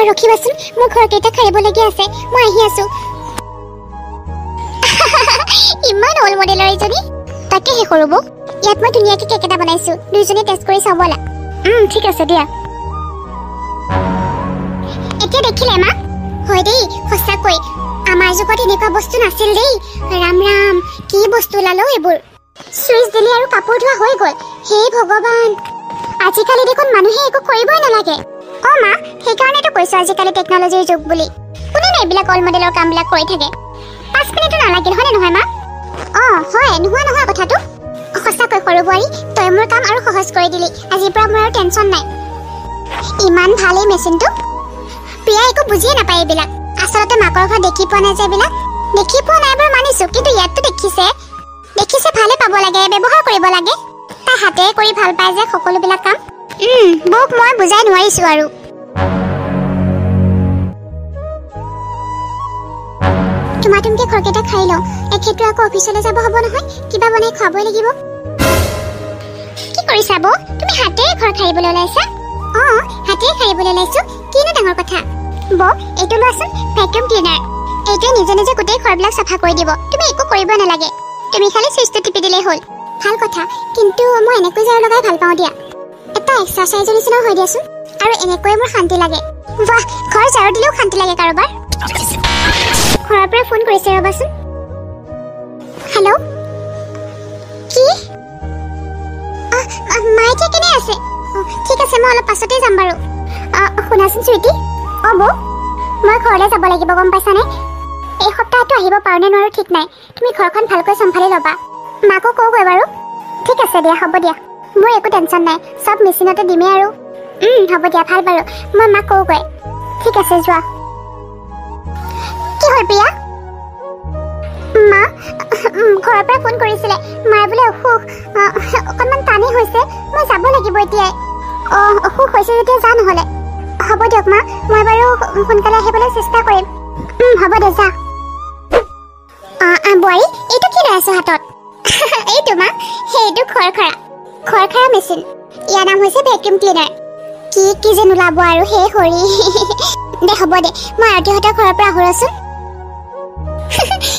ৰখিবাচোন মোৰ ঘৰকেইটা খাৰিবলগীয়া আছে মই আহি আছোঁ ইমান অল মডেলৰ এইজনী তাকেহে সৰু বৌ ইয়াত মই ধুনীয়াকৈ কেক এটা বনাইছোঁ দুইজনী টেষ্ট কৰি চাব ব'লা ঠিক আছে দিয়া এতিয়া দেখিলে মা হয় দেই সঁচাকৈ আমাৰ যুগত এনেকুৱা বস্তু নাছিল দেই ৰাম ৰাম কি বস্তু ওলালো এইবোৰ চুইচ দিলে আৰু কাপোৰ ধোৱা হৈ গ'ল হে ভগৱান আজিকালি দেখোন মানুহে একো কৰিবই নালাগে মা সেইকাৰণেতো কৈছোঁ আজিকালি টেকনলজিৰ যুগ বুলি কোনেনো এইবিলাক অল মডেলৰ কামবিলাক কৰি থাকে 5 মিনিটো নালাগিল হয়নে নহয় মা হয় নোহোৱা নহয় কথাটো সঁচাকৈ সৰু বোৱাৰী তই মোৰ কাম আৰু সহজ কৰি দিলি আজিৰ পৰা মোৰ আৰু টেনশ্যন নাই ইমান ভাল এই মেচিনটো প্ৰিয়া একো বুজিয়ে নাপায় এইবিলাক আচলতে মাকৰ ঘৰত দেখি পোৱা নাই যে এইবিলাক দেখি পোৱা নাই বাৰু মানিছোঁ কিন্তু ইয়াততো দেখিছে ভালে পাব লাগে ব্যৱহাৰ কৰিব লাগে তাই হাতেৰে কৰি ভাল পায় যে সকলোবিলাক কাম বৌক মই বুজাই নোৱাৰিছোঁ আৰু তোমাতুমকৈ খৰকেইটা খাই লওঁ এখেতো আকৌ অফিচলৈ যাব হ'ব নহয় কিবা বনাই খুৱাবই লাগিব কি কৰিছা বৌ তুমি হাতেৰে ঘৰ খাৰিবলৈ ওলাইছা হাতেৰে খাৰিবলৈ ওলাইছোঁ কিনো ডাঙৰ কথা বৌ এইটো লোৱাচোন ভেকুৱাম ক্লিনাৰ এইটোৱে নিজে নিজে গোটেই ঘৰবিলাক চাফা কৰি দিব তুমি একো কৰিব নালাগে তুমি খালি চুইচটো টিপি দিলেই হ'ল ভাল কথা কিন্তু মই এনেকৈ ঝাৰু লগাই ভাল পাওঁ দিয়া এটা এক্সাৰচাইজৰ নিচিনাও হৈ দিয়াচোন আৰু এনেকৈয়ে মোৰ শান্তি লাগে বাহ ঘৰ ঝাৰু দিলেও শান্তি লাগে কাৰোবাৰ ঘৰৰ পৰা ফোন কৰিছে ৰ'বাচোন হেল্ল' কি মা এতিয়া কেনে আছে ঠিক আছে মই অলপ পাছতে যাম বাৰু শুনাচোন চুইটি বৌ মই ঘৰলৈ যাব লাগিব গম পাইছানে এই সপ্তাহটো আহিব পাৰোঁ নে নোৱাৰোঁ ঠিক নাই তুমি ঘৰখন ভালকৈ চম্ভালি ল'বা মাকো কওঁগৈ বাৰু ঠিক আছে দিয়া হ'ব দিয়া মোৰ একো টেনশ্যন নাই চব মেচিনতে দিমেই আৰু হ'ব দিয়া ভাল বাৰু মই মাক কওঁগৈ ঠিক আছে যোৱা কি হ'ল প্ৰিয়া মা ঘৰৰ পৰা ফোন কৰিছিলে মাৰ বোলে অসুখ অকণমান টানেই হৈছে মই যাব লাগিব এতিয়াই অসুখ হৈছে যেতিয়া যা নহ'লে হ'ব দিয়ক মা মই বাৰু সোনকালে আহিবলৈ চেষ্টা কৰিম হ'ব দে যা বোৱাৰী এইটো কি লৈ আছো হাতত এইটো মা সেইটো খৰখৰা মেচিন ইয়াৰ নাম হৈছে ভেকুৱাম ক্লিনাৰ কি যেন ওলাব আৰু সেই হৰি দে হ'ব দে মই আৰতিহঁতৰ ঘৰৰ পৰা আহোঁচোন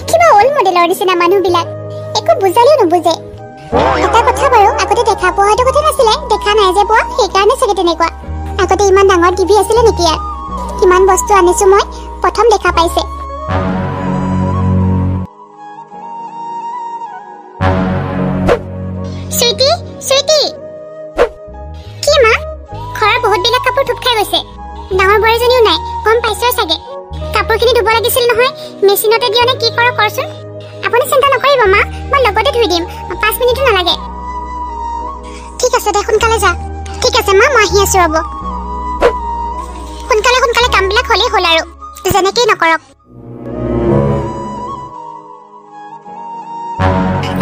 কিবা অল মডেলৰ নিচিনা মানুহবিলাক একো বুজালেও নুবুজে এটা কথা বাৰু আগতে দেখা পোৱা হয়তো কথা নাছিলে দেখা নাই যে পোৱা সেইকাৰণে চাগে তেনেকুৱা আগতে ইমান ডাঙৰ টিভি আছিলে নেকি ইয়াত কিমান বস্তু আনিছোঁ মই প্ৰথম দেখা পাইছে চুইটি কি মা ঘৰৰ বহুতবিলাক কাপোৰ থুপ খাই গৈছে ডাঙৰ বোৱাৰীজনীও নাই গম পাইছোঁ চাগে কাপোৰখিনি ধুব লাগিছিল নহয় মেচিনতে দিওঁ নে কি কৰোঁ কৰচোন আপুনি চিন্তা নকৰিব মা মই লগতে ধুই দিম 5 মিনিটো নালাগে ঠিক আছে দে সোনকালে যা ঠিক আছে মা মই আহি আছোঁ ৰ'ব সোনকালে কামবিলাক হ'লেই হ'ল আৰু যেনেকেই নকৰক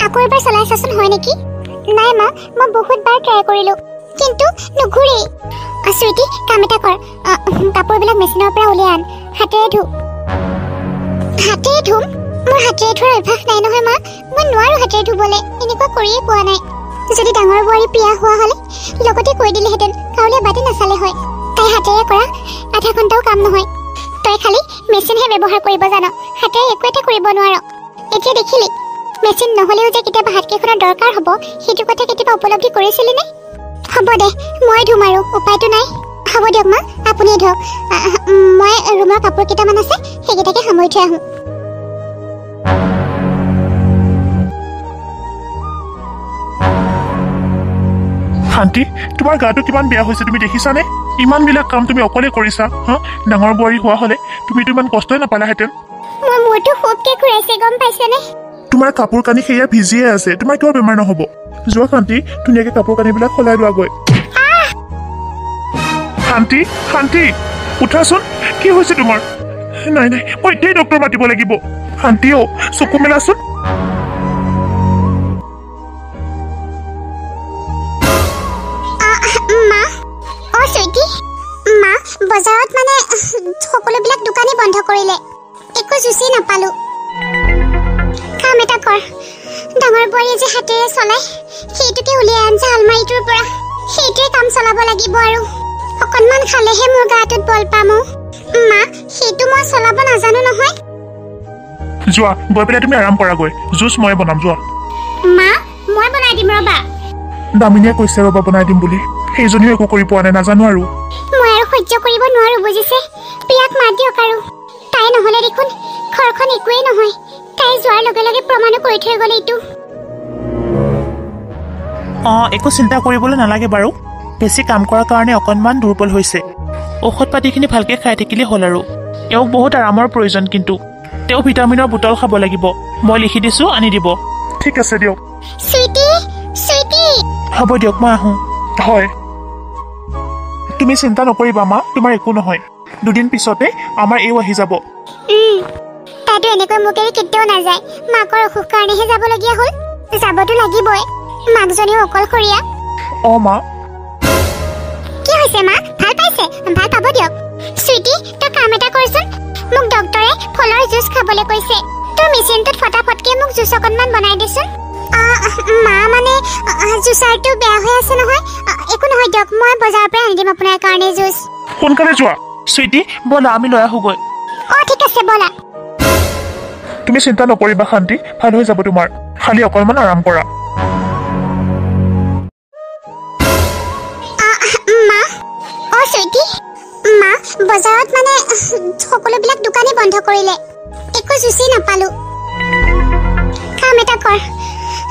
আকৌ এবাৰ চলাইছাচোন হয় নেকি নাই মা মই বহুতবাৰ ট্ৰাই কৰিলোঁ কিন্তু নুঘূৰেই চুইটি কাম এটা কৰ কাপোৰবিলাক মেচিনৰ পৰা উলিয়াই আন হাতেৰে ধুম মোৰ হাতেৰে ধোৱাৰ অভ্যাস নাই নহয় মা মই নোৱাৰোঁ হাতেৰে ধুবলৈ এনেকুৱা কৰিয়ে পোৱা নাই যদি ডাঙৰ বোৱাৰী প্ৰিয়া হোৱা হ'লে লগতে কৈ দিলেহেঁতেন কাউলে বাদে নাচালে হয় তাই হাতেৰে কৰা আধা ঘণ্টাও কাম নহয় তই খালি মেচিনহে ব্যৱহাৰ কৰিব জান হাতেৰে একো এটা কৰিব নোৱাৰ এতিয়া দেখিলি মেচিন নহ'লেও যে কেতিয়াবা হাতকেইখনৰ দৰকাৰ হ'ব সেইটো কথা কেতিয়াবা উপলব্ধি কৰিছিলি নে? হ'ব দে মই ধুম আৰু উপায়টো নাই। হ'ব দিয়ক মা আপুনি ধৰক মই ৰুমৰ কাপোৰ কেইটামান আছে সেইকেইটাকে সামৰি থৈ আহোঁ। শান্তি তোমাৰ গাটো কিমান বেয়া হৈছে তুমি দেখিছানে? ইমানবিলাক কাম তুমি অকলে কৰিছা হা? ডাঙৰ বোৱাৰী হোৱা হ'লে তুমিতো ইমান কষ্টই নাপালাহেঁতেন। মোৰ মূৰটো খুবকে ঘূৰাইছে গম পাইছেনে? তোমাৰ কাপোৰ কানি সেয়া ভিজিয়ে আছে, তোমাৰ কিয় বেমাৰ নহ'ব? যোৱা শান্তি ধুনীয়াকে কাপোৰ কানিবিলাক সলাই লোৱাগৈ। শান্তি শান্তি উঠাচোন, কি হৈছে তোমাৰ? নাই নাই মই এতিয়াই ডক্তৰ মাতিব লাগিব। শান্তি অ' চকু মেলাচোন। মা অ চুইটি মা বজাৰত মানে সকলোবিলাক দোকানী বন্ধ কৰিলে, একো জুচি নাপালো। কাম এটা কৰ, ডাঙৰ বোৱাৰীয়ে যে হাতেৰে চলাই সেইটোকে উলিয়াই আনছা আলমাৰিটোৰ পৰা, সেইটোৱে কাম চলাব লাগিব আৰু অকণমান খালেহে মোৰ গাটোত বল পাম। মা সেইটো মই চলাব নাজানো নহয়। যোৱা গৈ পেলাই তুমি আৰাম কৰাগৈ, জুচ মই বনাম যোৱা। মা মই বনাই দিম ৰবা। দামিনীয়ে কৈছে ৰবা বনাই দিম বুলি, সেইজনীও একো কৰি পোৱা নাই নাজানো আৰু। মই আৰু সহ্য কৰিব নোৱাৰো বুজিছে। প্ৰিয়াক মাত দিয়ক আৰু, তাই নহ'লে দেখোন ঘৰখন একোৱেই নহয়। তাই যোৱাৰ লগে লগে প্ৰমাণো কৰি থৈ গ'লে এইটো। একো চিন্তা কৰিবলৈ নালাগে বাৰু, বেছি কাম কৰাৰ কাৰণে অকণমান দুৰ্বল হৈছে। ঔষধ পাতিখিনি ভালকৈ খাই থাকিলেই হ'ল আৰু। এওঁক বহুত আৰামৰ প্ৰয়োজন, কিন্তু তেওঁ ভিটামিনৰ বুটল খাব লাগিব। মই লিখি দিছোঁ আনি দিব। ঠিক আছে দিয়ক। চুইটি চুইটি হ'ব দিয়ক মই আহোঁ। হয় তুমি চিন্তা নকৰিবা মা, তোমাৰ একো নহয়। দুদিন পিছতে আমাৰ এও আহি যাব। তাইতো এনেকৈ মোক এৰি কেতিয়াও নাযায়। মাকৰ অসুখ কাৰণেহে যাবলগীয়া হ'ল, যাবতো লাগিবই। মাকজনীও অকলশৰীয়া। অ মা কি হৈছে মা, ভাল পাইছে? ভাল পাব দিয়ক। চুইটি তই কাম এটা কৰচোন, মোক ডক্তৰে ফলৰ জুচ খাবলৈ কৈছে। তোৰ মেচিনটোত ফটাফটকে মোক জুচ অকণমান বনাই দেচোন। মা মানে জুচাৰটো বেয়া হৈ আছে নহয়। একো নহয় দিয়ক, মই বজাৰৰ পৰা আনি দিম আপোনাৰ কাৰণে জুচ। সোনকালে যোৱা। চুইটি ব'লা আমি লৈ আহোঁগৈ। ঠিক আছে ব'লা। তুমি চিন্তা নকৰিবা শান্তি, ভাল হৈ যাব তোমাৰ, খালি অকণমান আৰাম কৰা। মা অ চুইটি মা বজাৰত মানে সকলোবিলাক দোকানী বন্ধ কৰিলে, একো জুচি নাপালো। কাম এটা কৰ,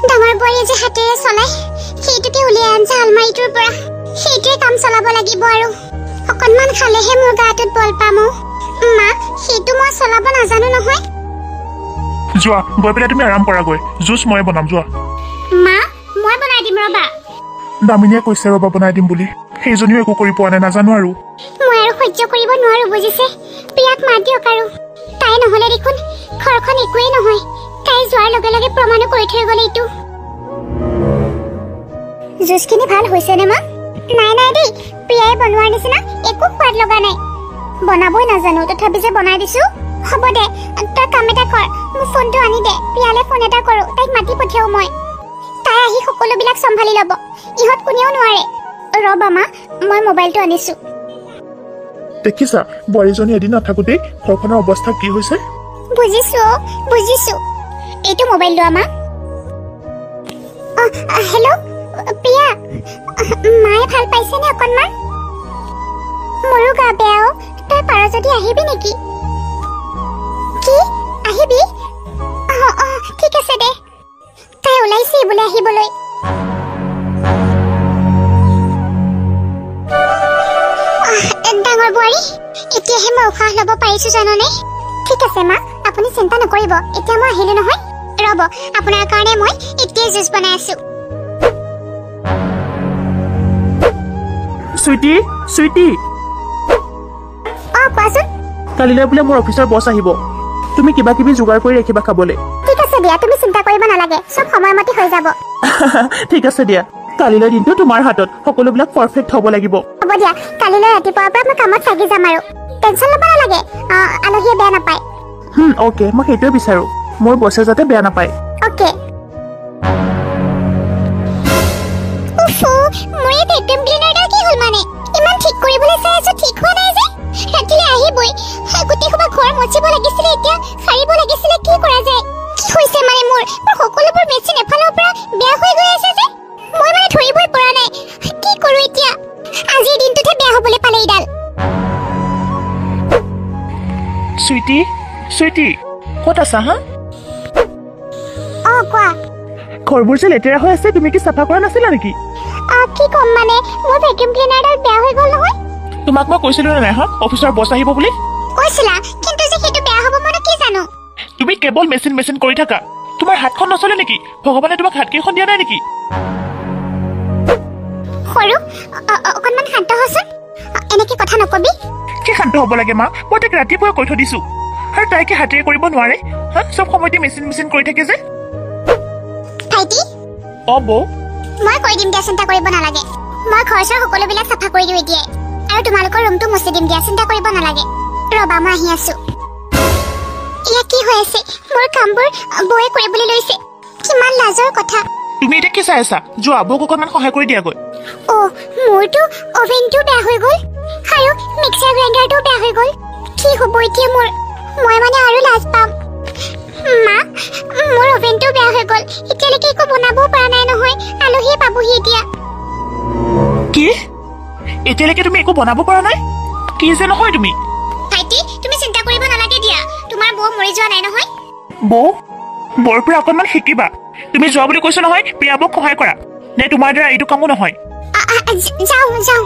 ডাঙৰ বোৱাৰীয়ে যে হাতেৰে চলাই সেইটোকে উলিয়াই আনছা আলমাৰিটোৰ পৰা, সেইটোৱে কাম চলাব লাগিব আৰু অকণমান খালেহে মোৰ গাটোত বল পাম। মা সেইটো মই চলাব নাজানো নহয়। যোৱা গৈ পেলাই তুমি আৰাম কৰাগৈ, জুচ মই বনাম যোৱা। মা মই বনাই দিম ৰবা। দামিনীয়ে কৈছে ৰবা বনাই দিম বুলি, সেইজনীও একো কৰি পোৱা নাই নাজানো আৰু। মই আৰু সহ্য কৰিব নোৱাৰো বুজিছে। প্ৰিয়াক মাত দিয়ক আৰু, তাই নহ'লে দেখোন ঘৰখন একোৱেই নহয়। তাই যোৱাৰ লগে লগে প্ৰমাণো কৰি থৈ গ'লে এইটো। জুচখিনি ভাল হৈছেনে মা? নাই নাই দেই, প্ৰিয়াই বনোৱাৰ নিচিনা একো সোৱাদ লগা নাই। বনাবই নাজানো তথাপি যে বনাই দিছো। হ'ব দে তই কাম এটা কৰ, মোৰ ফোনটো আনি দে, প্ৰিয়ালৈ ফোন এটা কৰোঁ, তাইক মাতি পঠিয়াও মই। তাই আহি সকলোবিলাক চম্ভালি ল'ব, ইহঁত কোনেও নোৱাৰে। ৰবা মা মই মোবাইলটো আনিছো। দেখিছা বোৱাৰীজনী এদিন নাথাকোতেই ঘৰখনৰ অৱস্থা কি হৈছে। বুজিছো বুজিছো। এইটো মোবাইল লোৱা মা। হেল্ল' প্ৰিয়া, মায়ে ভাল পাইছেনে অকণমান? মোৰো গা বেয়া। তই পাৰ যদি আহিবি নেকি? কি আহিবি? ঠিক আছে দে। তাই ওলাইছে বোলে আহিবলৈ। ডাঙৰ বোৱাৰী এতিয়াহে মই উশাহ ল'ব পাৰিছো জাননে? ঠিক আছে মা আপুনি চিন্তা নকৰিব, এতিয়া মই আহিলো নহয়। ৰ'ব আপোনাৰ কাৰণে মই এতিয়াই জুচ বনাই আছো। চুইটি চুইটি কোৱাচোন। কালিলৈ বোলে মোৰ অফিচৰ বছ আহিব, তুমি কিবা কিবি যোগাৰ কৰি ৰাখিবা খাবলৈ। ঠিক আছে দিয়া, তুমি চিন্তা কৰিব নালাগে, চব সময়মতে হৈ যাব। ঠিক আছে দিয়া, কালিলৈ দিনটো তোমাৰ হাতত, সকলোবিলাক পাৰফেক্ট হ'ব লাগিব। হ'ব দিয়া, কালিলৈ ৰাতিপুৱাৰ পৰা মই কামত লাগি যাম আৰু টেনশ্যন ল'ব নালাগে, আলহীয়ে বেয়া নাপায়। অ'কে মই সেইটোৱে বিচাৰোঁ, মোৰ বছে যাতে বেয়া নাপায়। অ'কে। মোৰ এই ভেকুৱাম ক্লিনাৰডাল কি হ'ল মানে? ইমান ঠিক কৰিবলৈ চাই আছো, ঠিক হোৱা নাই যে। ৰাতিলৈ আহিবই, গোটেই সোপা ঘৰ মচিব লাগিছিলে, এতিয়া সাৰিব লাগিছিলে, কি কৰা যায়? কি হৈছে চুইটি চুইটি ক'ত আছা হা কোৱা ঘৰবোৰ যে লেতেৰা হৈ আছে তুমি কি চাফা কৰা নাছিলা নেকি কি ক'ম মানে মোৰ ভেকিউম ক্লিনাৰডাল বেয়া হৈ গ'ল নহয় তোমাক মই কৈছিলো নে নাই হা অফিচৰ বছ আহিব বুলি কৈছিলা কিন্তু যে সেইটো বেয়া হ'ব মই কি জানো তুমি কেৱল মেচিন কৰি থাকা তোমাৰ হাতখন নচলে নেকি ভগৱানে তোমাক হাতকেইখন দিয়া নাই নেকি সৰু অকণমান শান্ত হচোন এনেকে কথা নকবি কি শান্ত হ'ব লাগে মা মই তাইক ৰাতিপুৱা কৈ থৈ দিছো আৰু তাইকে হাতেৰে কৰিব নোৱাৰে হা চব সময়তে মেচিন কৰি থাকে যে ভাইটি বৌ মই কৈ দিম দিয়া চিন্তা কৰিব নালাগে মই ঘৰ-চৰ সকলোবিলাক চাফা কৰি দিওঁ এতিয়াই আৰু তোমালোকৰ ৰুমটো মুচি দিম দিয়া চিন্তা কৰিব নালাগে ৰবা মই আহি আছো এয়া কি হৈ আছে মোৰ কামবোৰ বৌয়ে কৰিবলৈ লৈছে কিমান লাজৰ কথা তুমি এতিয়া কি চাই আছা যোৱা বৌক অকণমান সহায় কৰি দিয়াগৈ মোৰতো অভেনটো বেয়া হৈ গ'ল আৰু মিক্সাৰ গ্ৰাইণ্ডাৰটো বেয়া হৈ গ'ল কি হ'ব এতিয়া মোৰ মই মানে আৰু লাজ পাম মা মোৰ অভেনটো বেয়া হৈ গ'ল এতিয়ালৈকে একো বনাবও পৰা নাই নহয় আলহীয়ে পাবহি এতিয়া কি এতিয়ালৈকে তুমি একো বনাব পৰা নাই কি যে নহয় তুমি ভাইটি তুমি চিন্তা কৰিব নালাগে দিয়া তোমাৰ বৌ মৰি যোৱা নাই নহয় বৌৰ পৰা অকণমান শিকিবা তুমি যোৱা বুলি কৈছো নহয় প্ৰিয়া বৌক সহায় কৰা নে তোমাৰ দ্বাৰা এইটো কামো নহয় যাওঁ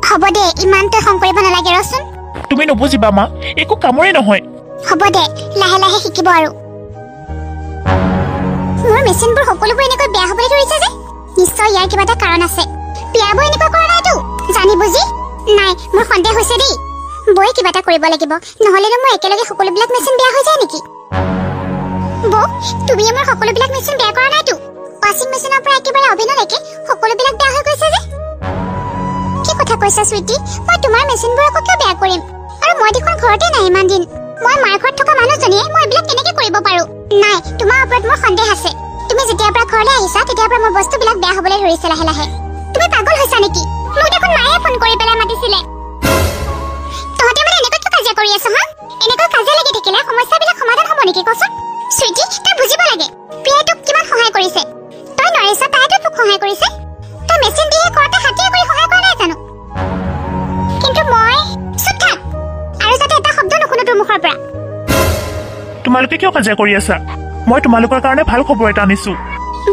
হ'ব দে ইমান তই খং কৰিব নালাগে ৰচোন তুমি নুবুজিবা মা একো কামৰে নহয় হ'ব দে লাহে লাহে শিকিব আৰু মোৰ মেচিনবোৰ সকলোবোৰ এনেকৈ বেয়া হ'বলৈ ধৰিছে যে নিশ্চয় ইয়াৰ কিবা এটা কাৰণ আছে প্ৰিয়াবৌ এনেকুৱা কৰা নাইতো জানি বুজি নাই মোৰ সন্দেহ হৈছে দেই বৌয়ে কিবা এটা কৰিব লাগিব নহ'লেনো মোৰ একেলগে সকলোবিলাক মেচিন বেয়া হৈ যায় নেকি বৌ তুমি মোৰ সকলোবিলাক মেচিন বেয়া কৰা নাইতো ৱাশ্বিং মেচিনৰ পৰা একেবাৰে অভেনলৈকে সকলোবিলাক বেয়া হৈ গৈছে যে কি কথা কৈছা চুইটি মই তোমাৰ মেচিনবোৰ আকৌ কিয় বেয়া কৰিম আৰু মই দেখোন ঘৰতে নাই ইমান দিন মই মাৰ ঘৰত থকা মানুহজনীয়ে মই এইবিলাক কেনেকৈ কৰিব পাৰোঁ নাই তোমাৰ ওপৰত মোৰ সন্দেহ আছে তুমি যেতিয়াৰ পৰা ঘৰলৈ আহিছা তেতিয়াৰ পৰা মোৰ বস্তুবিলাক বেয়া হ'বলৈ ধৰিছে লাহে লাহে তুমি পাগল হৈছা নেকি মোক দেখোন মায়ে ফোন কৰি পেলাই মাতিছিলে তহঁতে মানে এনেকৈ কিয় কাজিয়া কৰি আছ হা এনেকৈ কাজিয়া লাগি থাকিলে সমস্যাবিলাক সমাধান হ'ব নেকি কচোন চুইটি তই বুজিব লাগে প্ৰিয়াই তোক কিমান সহায় কৰিছে তই নৰেছ তাইতো তোক সহায় কৰিছে তই মেচিন দিয়ে কৰতে হাতীয়ে কৰি সহায় কৰা নাই জানো কিন্তু মই চুপ থাক আৰু যাতে এটা শব্দ নুশুনো তোৰ মুখৰ পৰা তোমালোকে কিয় কাজিয়া কৰি আছা মই তোমালোকৰ কাৰণে ভাল খবৰ এটা আনিছো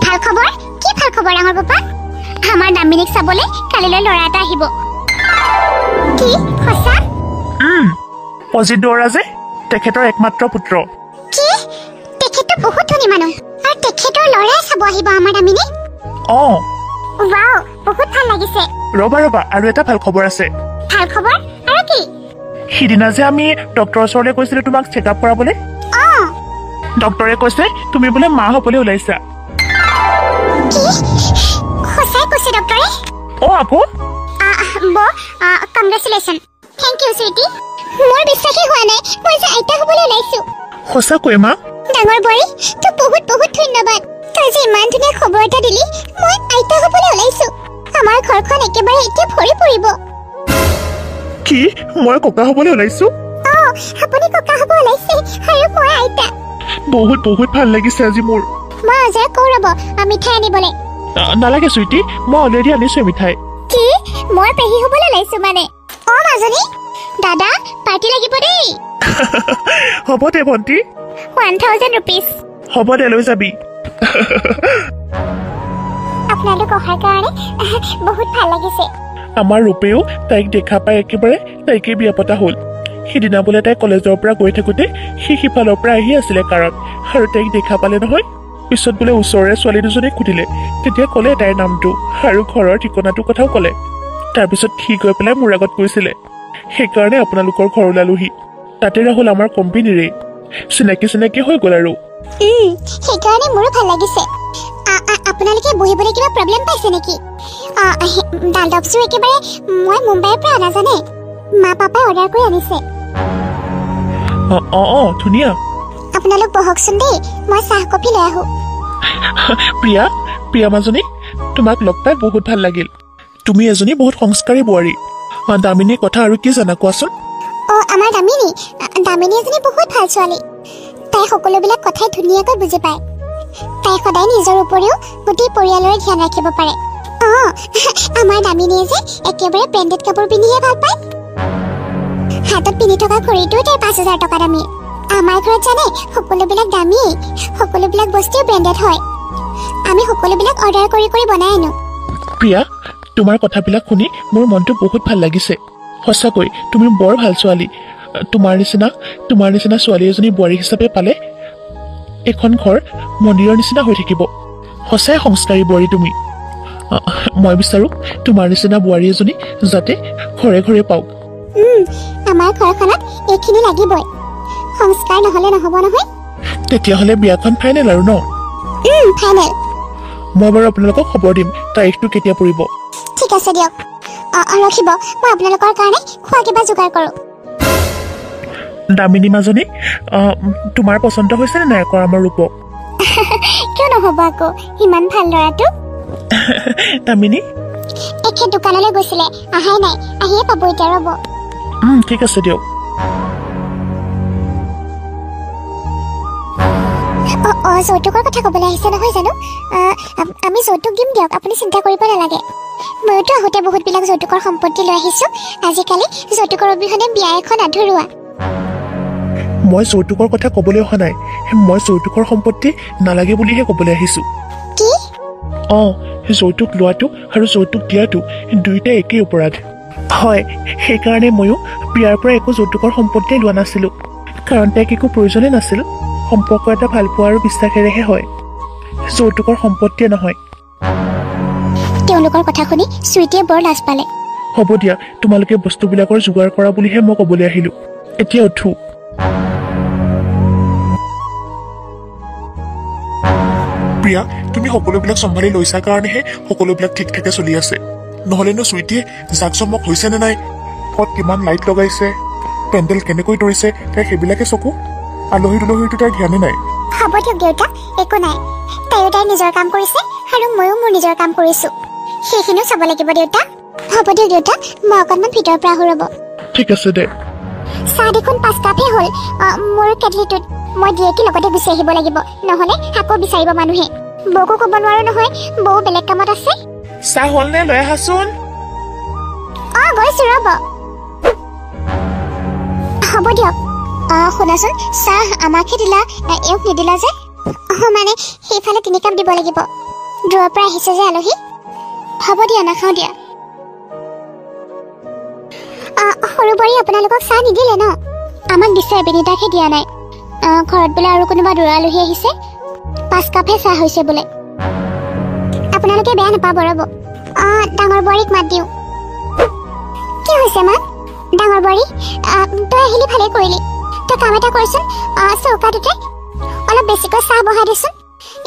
ভাল খবৰ কি ভাল খবৰ ডাঙৰ পাপা আমাৰ দামিনীক চাবলৈ কালিলৈ ল'ৰা এটা আহিব কি সঁচা অজিত দুৱৰা যে তেখেতৰ একমাত্ৰ পুত্ৰ কি তেখেতটো বহুত ধনী মানুহ আৰু তেখেতৰ ল'ৰাই চাব আহিব আমাৰ দামিনী ৱাও বহুত ভাল লাগিছে ৰবা আৰু এটা ভাল খবৰ আছে ভাল খবৰ আৰু কি সিদিনা যে আমি ডক্টৰৰ ওচৰলৈ গৈছিলো তোমাক চেকআপ কৰাবলৈ ডক্টৰে কৈছে তুমি বোলে মা হ'বলৈ ওলাইছা কি সঁচাই কৈছে ডক্টৰে আকৌ কংগ্ৰেচুলেশ্যন থেংক ইউ চুইটি মোৰ বিশ্বাসেই হোৱা নাই মই যে আইতা হ'বলৈ ওলাইছো সঁচাকৈ মা ডাঙৰ বোৱাৰী তোক বহুত বহুত ধন্যবাদ তই যে ইমান ধুনীয়া খবৰ এটা দিলি মই আইতা হ'বলৈ ওলাইছো আমাৰ ঘৰখন একেবাৰে এতিয়া ভৰি পৰিব কি মই ককা হ'বলৈ ওলাইছো আপুনি ককা হ'ব ওলাইছে আৰু মই আইতা বহুত ভাল লাগিছে আজি মোৰ মই অজয় কওঁ ৰ'ব মিঠাই আনিবলৈ নালাগে চুইটি মই অলৰেডি আনিছো মিঠাই কি মই পেহী হ'বলৈ ওলাইছো মানে মাজনী দাদা পাৰ্টি লাগিব দেই হ'ব দে ভণ্টি 1000 rupees হ'ব দে লৈ যাবি আপোনালোক অহাৰ কাৰণে বহুত ভাল লাগিছে আমাৰ ৰূপেও তাইক দেখা পাই একেবাৰে তাইকে বিয়া পতা হ'ল সিদিনা বোলে তাই কলেজৰ পৰা গৈ থাকোঁতে সি সিফালৰ পৰা আহি আছিলে কাৰত আৰু তাইক দেখা পালে নহয় পিছত বোলে ওচৰৰে ছোৱালী দুজনীক সুধিলে তেতিয়া ক'লে তাইৰ নামটো আৰু ঘৰৰ ঠিকনাটোৰ কথাও ক'লে তাৰপিছত সি গৈ পেলাই মোৰ আগত কৈছিলে সেইকাৰণে আপোনালোকৰ ঘৰ ওলালোহি তাতে ৰাহুল আমাৰ কোম্পানীৰে চিনাকি হৈ গ'ল আৰু সেইকাৰণে মোৰো ভাল লাগিছে আপোনালোকে বহিবলৈ কিবা প্ৰব্লেম পাইছে নেকি ডালডপছো একেবাৰে মই মুম্বাইৰ পৰা অনা জানে মা পাপাই অৰ্ডাৰ কৰি আনিছে ধুনীয়া আপোনালোক বহকচোন দেই মই চাহ কফি লৈ আহোঁ প্ৰিয়া মাজনী তোমাক লগ পাই বহুত ভাল লাগিল তুমি এজনী বহুত সংস্কাৰী বোৱাৰী দামিনীৰ কথা আৰু কি জানা কোৱাচোন আমাৰ দামিনী এজনী বহুত ভাল ছোৱালী তাই সকলোবিলাক কথাই ধুনীয়াকৈ বুজি পায় তাই সদায় নিজৰ উপৰিও গোটেই পৰিয়ালৰে ধ্যান ৰাখিব পাৰে আমাৰ দামিনীয়ে যে একেবাৰে ব্ৰেণ্ডেড কাপোৰ পিন্ধিহে ভাল পায় হাতত পিন্ধি থকা ঘড়ীটো তাই 5,000 টকা দামী আমাৰ ঘৰত জানে সকলোবিলাক দামী সকলোবিলাক বস্তু ব্ৰেণ্ডেড হয় আমি সকলোবিলাক অৰ্ডাৰ কৰি কৰি বনাই আনো প্ৰিয়া তোমাৰ কথাবিলাক শুনি মোৰ মনটো বহুত ভাল লাগিছে সঁচাকৈ তুমি বৰ ভাল ছোৱালী তোমাৰ নিচিনা ছোৱালী এজনী বোৱাৰী হিচাপে পালে এখন ঘৰ মন্দিৰৰ নিচিনা হৈ থাকিব সঁচাই সংস্কাৰী বোৱাৰী তুমি মই বিচাৰো তোমাৰ নিচিনা বোৱাৰী এজনী যাতে ঘৰে ঘৰে পাওক আমাৰ ঘৰখনত এইখিনি লাগিবই সংস্কাৰ নহলে নহব নহয় তেতিয়াহ'লে বিয়াখন ফাইনেল আৰু ন ফাইনেল মই বাৰু আপোনালোকক খবৰ দিম তাৰিখটো কেতিয়া পৰিব ঠিক আছে দিয়ক ৰখিব মই আপোনালোকৰ কাৰণে খোৱা কিবা যোগাৰ কৰোঁ দামিনী মাজনী তোমাৰ পচন্দ হৈছে নে নাই আকৌ আমাৰ ৰূপক কিয় নহব আকৌ ইমান ভাল ল'ৰাটো দামিনী এখেত দোকানলৈ গৈছিলে আহাই নাই আহিয়ে পাব এতিয়া ৰ'ব ঠিক আছে দিয়ক যৌতুকৰ কথা ক'বলৈ আহিছে নহয় জানো আমি যৌতুক দিম দিয়ক আপুনি চিন্তা কৰিব নালাগে মইতো আহোঁতে বহুতবিলাক যৌতুকৰ সম্পত্তি লৈ আহিছোঁ আজিকালি যৌতুকৰ অবিহনে বিয়া এখন আধৰুৱা মই যৌতুকৰ কথা ক'বলৈ অহা নাই মই যৌতুকৰ সম্পত্তি নালাগে বুলিহে ক'বলৈ আহিছোঁ কি যৌতুক লোৱাটো আৰু যৌতুক দিয়াটো দুয়োটাই একেই অপৰাধ হয় সেইকাৰণে ময়ো প্ৰিয়াৰ পৰা একো যৌতুকৰ সম্পত্তি লোৱা নাছিলোঁ কাৰণ তাইক একো প্ৰয়োজনেই নাছিল সম্পৰ্ক এটা ভাল পোৱা আৰু বিশ্বাসেৰেহে হয় যৌতুকৰ সম্পত্তিয়ে নহয় তেওঁলোকৰ কথা শুনি চুইটিয়ে বৰ লাজ পালে হ'ব দিয়া তোমালোকে বস্তুবিলাকৰ যোগাৰ কৰা বুলিহে মই ক'বলৈ আহিলোঁ এতিয়া উঠো প্ৰিয়া তুমি সকলোবিলাক চম্ভালি লৈছা কাৰণেহে সকলোবিলাক ঠিক ঠাকে চলি আছে নহ'লেনো চুইটিয়ে জাক জমক হৈছে নে নাই ক'ত কিমান লাইট লগাইছে পেণ্ডেল কেনেকৈ তৰিছে তাই সেইবিলাকে চকু আলহী দুলহীটো তাইৰ ধ্যানে নাই হ'ব দিয়ক দেউতা একো নাই তাইও তাইৰ নিজৰ কাম কৰিছে আৰু ময়ো মোৰ নিজৰ কাম কৰিছোঁ সেইখিনিও চাব লাগিব দেউতা হ'ব দিয়ক দেউতা মই অকণমান ভিতৰৰ পৰা আহোঁ ৰ'ব ঠিক আছে দে চাহ দেখোন 5 কাপহে হ'ল মোৰ কেটলিটোত মই দিয়েকি লগতে গুচি আহিব লাগিব নহ'লে আকৌ বিচাৰিব মানুহে বৌকো ক'ব নোৱাৰো নহয় বৌ বেলেগ কামত আছে চাহ হ'লনে লৈ আহাচোন গৈছোঁ ৰ'ব হ'ব দিয়ক শুনাচোন চাহ আমাকহে দিলা এওঁক নিদিলা যে মানে সেইফালে 3 কাপ দিব লাগিব দূৰৰ পৰা আহিছে যে আলহী হ'ব দিয়া নাখাওঁ দিয়া সৰু বোৱাৰী আপোনালোকক চাহ নিদিলে ন আমাক দিছে বেনিতাকহে দিয়া নাই ঘৰত বোলে আৰু কোনোবা দূৰৰ আলহী আহিছে 5 কাপহে চাহ হৈছে বোলে আপোনালোকে বেয়া নাপাব ৰ'ব ডাঙৰ বোৱাৰীক মাত দিওঁ কি হৈছে মা ডাঙৰ বোৱাৰী তই আহিলি ভালে কৰিলি তই কাম এটা কৰচোন চৌকাটোতে অলপ বেছিকৈ চাহ বহাই দেচোন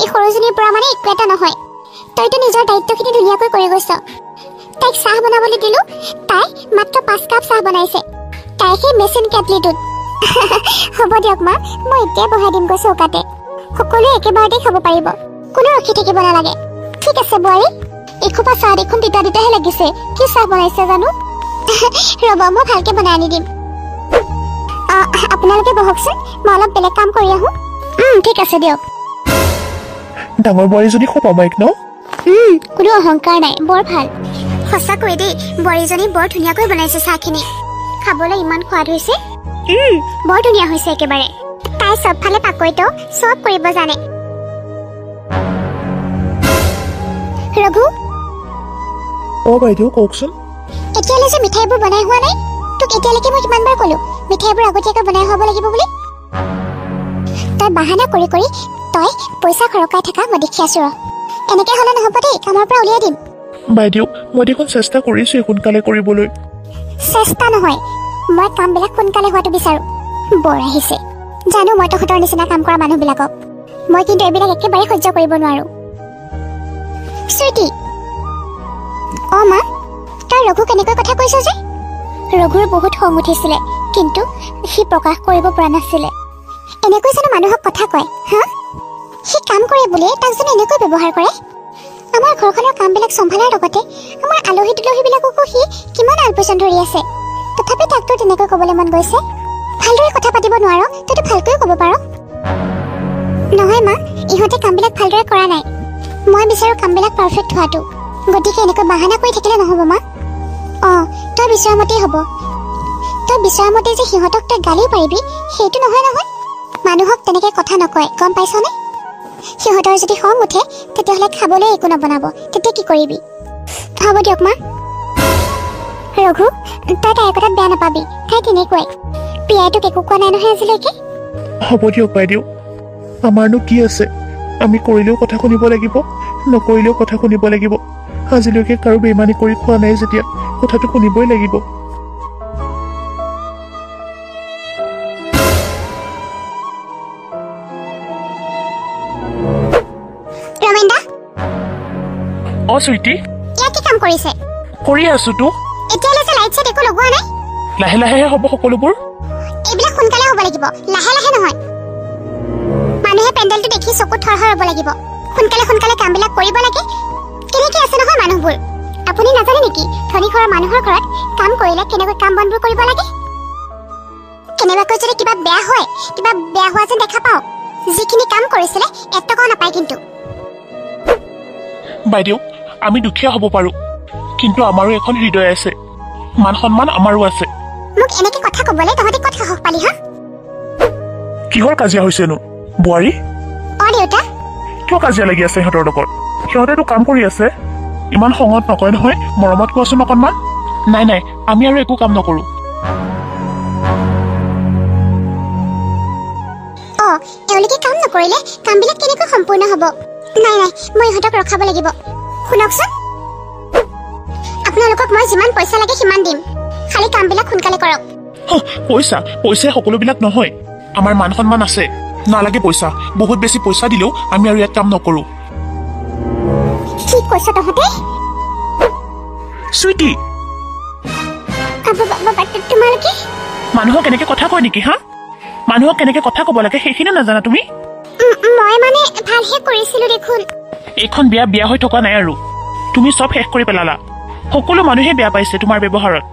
এই সৰুজনীৰ পৰা মানে একো এটা নহয় তইতো নিজৰ দায়িত্বখিনি ধুনীয়াকৈ কৰি গৈছ তাইক চাহ বনাবলৈ দিলোঁ তাই মাত্ৰ 5 কাপ চাহ বনাইছে তাই সেই মেচিন কেটলিটোত হ'ব দিয়ক মা মই এতিয়াই বহাই দিমগৈ চৌকাতে সকলোৱে একেবাৰতে খাব পাৰিব কোনো ৰখি থাকিব নালাগে ঠিক আছে বোৱাৰী এখোপা চাহ দেখোন তিতাহে লাগিছে কি চাহ বনাইছে জানো ৰ'ব মই ভালকৈ বনাই আনি দিম আপোনালোকে বহকচোন মই অলপ বেলেগ কাম কৰি আহোঁ ঠিক আছে দিয়ক ডাঙৰ বোৱাৰীজনী খুব অমায়িক ন কোনো অহংকাৰ নাই বৰ ভাল সঁচাকৈ দেই বোৱাৰীজনী বৰ ধুনীয়াকৈ বনাইছে চাহখিনি খাবলৈ ইমান সোৱাদ হৈছে বৰ ধুনীয়া হৈছে একেবাৰে তাই চবফালে পাকৈতো চব কৰিব জানে ৰঘু বাইদেউ কওকচোন এতিয়ালৈ যে মিঠাইবোৰ বনাই হোৱা নাই তোক এতিয়ালৈকে মই কিমানবাৰ ক'লো মিঠাইবোৰ আগতীয়াকৈ বনাই হ'ব লাগিব বুলি তই বাহানা কৰি কৰি তই পইচা খৰকাই থকা মই দেখি আছো এনেকৈ হ'লে নহ'ব দেই কামৰ পৰা উলিয়াই দিম বাইদেউ মই দেখোন চেষ্টা কৰিছোঁ সোনকালে কৰিবলৈ চেষ্টা নহয় মই কামবিলাক সোনকালে হোৱাটো বিচাৰোঁ বৰ আহিছে জানো মই তহঁতৰ নিচিনা কাম কৰা মানুহবিলাকক মই কিন্তু এইবিলাক একেবাৰে সহ্য কৰিব নোৱাৰোঁ চুইটি মা তই ৰঘু কেনেকৈ কথা কৈছ যে ৰঘুৰ বহুত খং উঠিছিলে কিন্তু সি প্ৰকাশ কৰিব পৰা নাছিলে এনেকৈ জানো মানুহক কথা কয় সি কাম কৰে বুলিয়ে তাক জানো এনেকৈ ব্যৱহাৰ কৰে আমাৰ ঘৰখনৰ কামবিলাক চম্ভালাৰ লগতে আমাৰ আলহী দুলহীবিলাককো সি কিমান আলপৈচান ধৰি আছে তথাপি তাকতো তেনেকৈ ক'বলৈ মন গৈছে ভালদৰে কথা পাতিব নোৱাৰ তইতো ভালকৈ ক'ব পাৰ নহয় মা ইহঁতে কামবিলাক ভালদৰে কৰা নাই মই বিচাৰোঁ কামবিলাক পাৰফেক্ট হোৱাটো গতিকে এনেকৈ বাহানা কৰি থাকিলে নহ'ব মা তই বিচৰা মতেই হ'ব তই বিচৰা মতে যে সিহঁতক তই গালিও পাৰিবি সেইটো নহয় নহয় মানুহক তেনেকৈ কথা নকয় গম পাইছনে সিহঁতৰ যদি খং উঠে তেতিয়াহ'লে খাবলৈ একো নবনাব তেতিয়া কি কৰিবি হ'ব দিয়ক মা ৰঘু তই তাইৰ কথাত বেয়া নাপাবি তাই তেনেকুৱাই প্ৰিয়াই তোক একো কোৱা নাই নহয় আজিলৈকে হ'ব দিয়ক বাইদেউ আমাৰনো কি আছে আমি কৰিলেও কথা শুনিব লাগিব নকৰিলেও কথা শুনিব লাগিব আজিলৈকে কাৰো বেইমানি কৰি খোৱা নাই যেতিয়া কথাটো শুনিবই লাগিব ৰমেন দা অ চুইটি ইয়াত কি কাম কৰিছে কৰি আছো তো এতিয়ালৈকে লাইট চাইট একো লগোৱা নাই লাহে লাহেহে হ'ব সকলোবোৰ এইবিলাক সোনকালে হ'ব লাগিব লাহে লাহে নহয় মানুহে পেণ্ডেলটো দেখি চকু থৰথৰ হ'ব লাগিব সোনকালে সোনকালে কামবিলাক কৰিব লাগে কেনেকৈ আছে নহয় মানুহবোৰ আপুনি নাজানে নেকি ধনী ঘৰৰ মানুহৰ ঘৰত কাম কৰিলে কেনেকৈ কাম বনবোৰ কৰিব লাগে কেনেবাকৈ যদি কিবা বেয়া হোৱা যেন দেখা পাওঁ যিখিনি কাম কৰিছিলে এটকাও নাপায় কিন্তু বাইদেউ আমি দুখীয়া হ'ব পাৰোঁ কিন্তু আমাৰো এখন হৃদয় আছে মান সন্মান আমাৰো আছে মোক এনেকৈ কথা ক'বলৈ তহঁতে ক'ত সাহস পালি হা কিহৰ কাজিয়া হৈছেনো বোৱাৰী অ দেউতা কিয় কাজিয়া লাগি আছে সিহঁতৰ লগত সিহঁতেতো কাম কৰি আছে ইমান খঙত নকয় নহয় মৰমত কোৱাচোন অকণমান নাই নাই আমি আৰু একো কাম নকৰোঁ অ এওঁলোকে কাম নকৰিলে কামবিলাক কেনেকৈ সম্পূৰ্ণ হ'ব নাই নাই মই ইহঁতক ৰখাব লাগিব শুনকচোন আপোনালোকক মই যিমান পইচা লাগে সিমান দিম খালি কামবিলাক সোনকালে কৰক পইচাই সকলোবিলাক নহয় আমাৰ মান সন্মান আছে নালাগে পইচা বহুত বেছি পইচা দিলেও আমি আৰু ইয়াত কাম নকৰোঁ কি কৈছ তহঁতে চুইটি তোমালোকে মানুহক কেনেকৈ কথা কয় নেকি হা মানুহক কেনেকৈ কথা ক'ব লাগে সেইখিনি নাজানা তুমি মই মানে ভালহে কৰিছিলো দেখোন এইখন বিয়া হৈ থকা নাই আৰু তুমি চব শেষ কৰি পেলালা সকলো মানুহে বেয়া পাইছে তোমাৰ ব্যৱহাৰত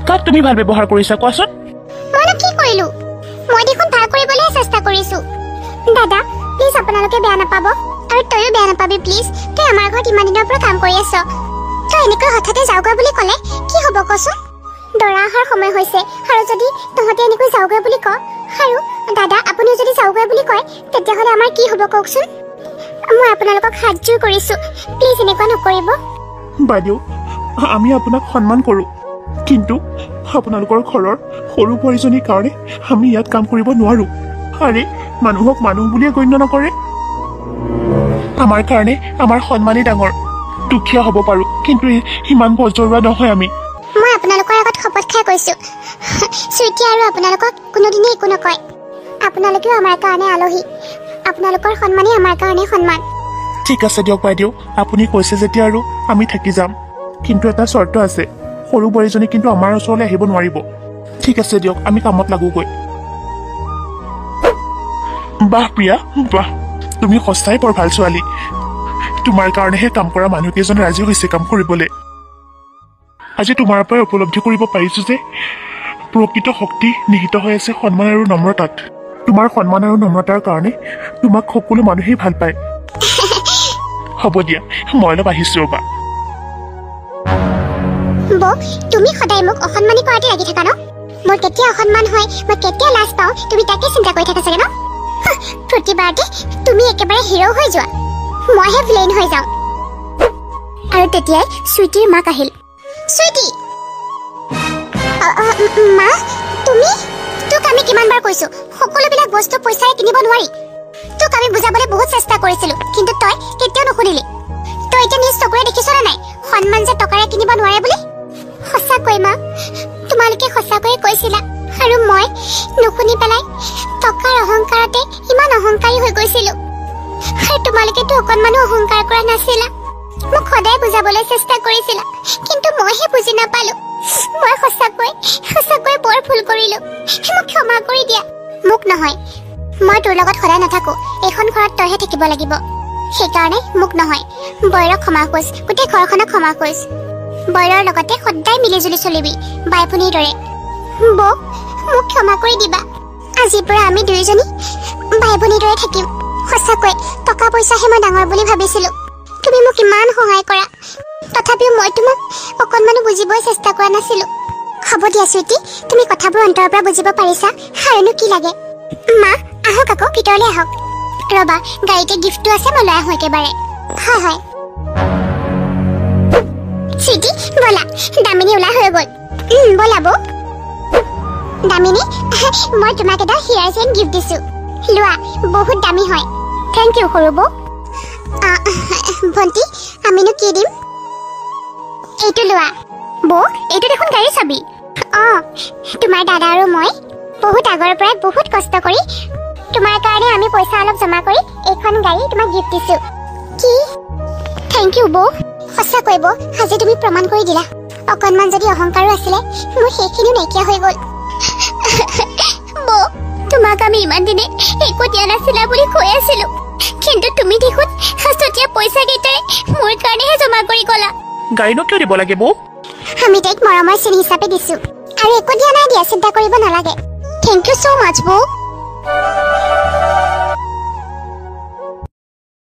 কাক তুমি ভাল ব্যৱহাৰ কৰিছা কোৱাচোন মইনো কি কৰিলো মই দেখোন ভাল কৰিবলৈ চেষ্টা কৰিছো দাদা প্লিজ আপোনালোকে বেয়া নাপাব আৰু তইও বেয়া নাপাবি প্লিজ তই আমাৰ ঘৰত ইমান দিনৰ পৰা কাম কৰি আছ তই এনেকৈ হঠাতে যাওগৈ বুলি ক'লে কি হ'ব কচোন দৰা অহাৰ সময় হৈছে আৰু যদি তহঁতে এনেকৈ যাওগৈ বুলি ক আৰু দাদা আপুনিও যদি যাওগৈ বুলি কয় তেতিয়াহ'লে আমাৰ কি হ'ব কওকচোন মই আপোনালোকক হাতযোৰ কৰিছো প্লিজ এনেকুৱা নকৰিব বাইদেউ আমি আপোনাক সন্মান কৰোঁ কিন্তু আপোনালোকৰ ঘৰৰ সৰু বোৱাৰীজনীৰ কাৰণে আমি ইয়াত কাম কৰিব নোৱাৰোঁ আৰে মানুহক মানুহ বুলিয়ে গণ্য নকৰে আমাৰ কাৰণে আমাৰ সন্মানেই ডাঙৰ দুখীয়া হ'ব পাৰোঁ কিন্তু ইমান বজৰুৱা নহয় আমি মই আপোনালোকৰ আগত শপত খাই কৈছো চুইটি আৰু আপোনালোকক কোনোদিনেই একো নকয় আপোনালোকেও আমাৰ কাৰণে আলহী আপোনালোকৰ সন্মানেই আমাৰ কাৰণে সন্মান ঠিক আছে দিয়ক বাইদেউ আপুনি কৈছে যেতিয়া আৰু আমি থাকি যাম কিন্তু এটা চৰ্ত আছে সৰু বোৱাৰীজনী কিন্তু আমাৰ ওচৰলৈ আহিব নোৱাৰিব ঠিক আছে দিয়ক আমি কামত লাগোগৈ বাহ প্ৰিয়া বাহ তুমি সঁচাই বৰ ভাল ছোৱালী তোমাৰ কাৰণেহে কাম কৰা মানুহকেইজন ৰাজি হৈছে কাম কৰিবলৈ আজি তোমাৰ পৰাই উপলব্ধি কৰিব পাৰিছো যে প্ৰকৃত শক্তি নিহিত হৈ আছে সন্মান আৰু নম্ৰতাত তোমাৰ সন্মান আৰু নম্ৰতাৰ কাৰণে তোমাক সকলো মানুহেই ভাল পায় হ'ব দিয়া মই অলপ আহিছো ৰ'বা বৌ তুমি সদায় মোক অসন্মানি কৰাতে লাগি থাকা ন মোৰ কেতিয়া অসন্মান হয় মই কেতিয়া লাজ পাওঁ তুমি তাকে চিন্তা কৰি থাকা চাগে ন প্ৰতিবাৰতে তুমি একেবাৰে হিৰ' হৈ যোৱা মইহে ভিলেইন হৈ যাওঁ আৰু তেতিয়াই চুইটিৰ মাক আহিল চুইটি মা তুমি তোক আমি কিমানবাৰ কৈছো সকলোবিলাক বস্তু পইচাৰে কিনিব নোৱাৰি তোক আমি বুজাবলৈ বহুত চেষ্টা কৰিছিলো কিন্তু তই কেতিয়াও নুশুনিলি তই এতিয়া নিজ চকুৰে দেখিছনে নাই সন্মান যে টকাৰে কিনিব নোৱাৰে বুলি সঁচাকৈ মা তোমালোকে সঁচাকৈয়ে কৈছিলা আৰু মই নুশুনি পেলাই টকাৰ অহংকাৰতে ইমান অহংকাৰী হৈ গৈছিলো আৰু তোমালোকেতো অকণমানো অহংকাৰ কৰা নাছিলা মোক সদায় বুজাবলৈ চেষ্টা কৰিছিলা কিন্তু মইহে বুজি নাপালো মই সঁচাকৈ বৰ ভুল কৰিলো মোক ক্ষমা কৰি দিয়া মোক নহয় মই তোৰ লগত সদায় নাথাকো এইখন ঘৰত তইহে থাকিব লাগিব সেইকাৰণে মোক নহয় বৈৰক ক্ষমা খোজ গোটেই ঘৰখনক ক্ষমা খোজ বৈৰৰ লগতে সদায় মিলিজুলি চলিবি বাই ভনীৰ দৰে বৌ মোক ক্ষমা কৰি দিবা আজিৰ পৰা আমি দুয়োজনী বাই ভনীৰ দৰে থাকিম সঁচাকৈ টকা পইচাহে মই ডাঙৰ বুলি ভাবিছিলো তুমি মোক ইমান সহায় কৰা তথাপিও মই তোমাক অকণমানো বুজিবই চেষ্টা কৰা নাছিলো হ'ব দিয়া চুইটি, তুমি কথাবোৰ অন্তৰৰ পৰা বুজিব পাৰিছা, আৰুনো কি লাগে। মা আহক আকৌ, ভিতৰলৈ আহক। ৰবা, গাড়ীতে গিফ্টটো আছে, মই লৈ আহোঁ একেবাৰে। হয় হয় চুইটি, ব'লা, দামিনী ওলাই হৈ গ'ল। ব'লা বৌ। দামিনী, মই তোমাক এটা হেয়াৰ চেইন গিফ্ট দিছোঁ, লোৱা, বহুত দামী হয়। থেংক ইউ সৰু বৌ। ভণ্টি, আমিনো কি দিম? এইটো লোৱা। বৌ, এইটো দেখোন গাড়ী চাবি। অঁ, তোমাৰ দাদা আৰু মই বহুত আগৰ পৰাই বহুত কষ্ট কৰি তোমাৰ কাৰণে আমি পইচা অলপ জমা কৰি এইখন গাড়ী তোমাক গিফ্ট দিছোঁ। কি? থেংক ইউ বৌ। সঁচাকৈ বৌ, আজি তুমি প্ৰমাণ কৰি দিলা। অকণমান যদি অহংকাৰো আছিলে, মোৰ সেইখিনিও নাইকিয়া হৈ গ'ল। বৌ, তোমাক আমি ইমান দিনে একো দিয়া নাছিলা বুলি কৈ আছিলোঁ, কিন্তু তুমি দেখোন সাঁচতীয়া পইচাকেইটাই মোৰ কাৰণেহে জমা কৰি গ'লা। গাড়ীনো কিয় দিব লাগে বৌ? আমি তাইক মৰমৰ চিন হিচাপে দিছোঁ, আৰু একো দিয়া নাই দিয়া, চিন্তা কৰিব নালাগে। থেংক ইউ ছ' মাছ বৌ।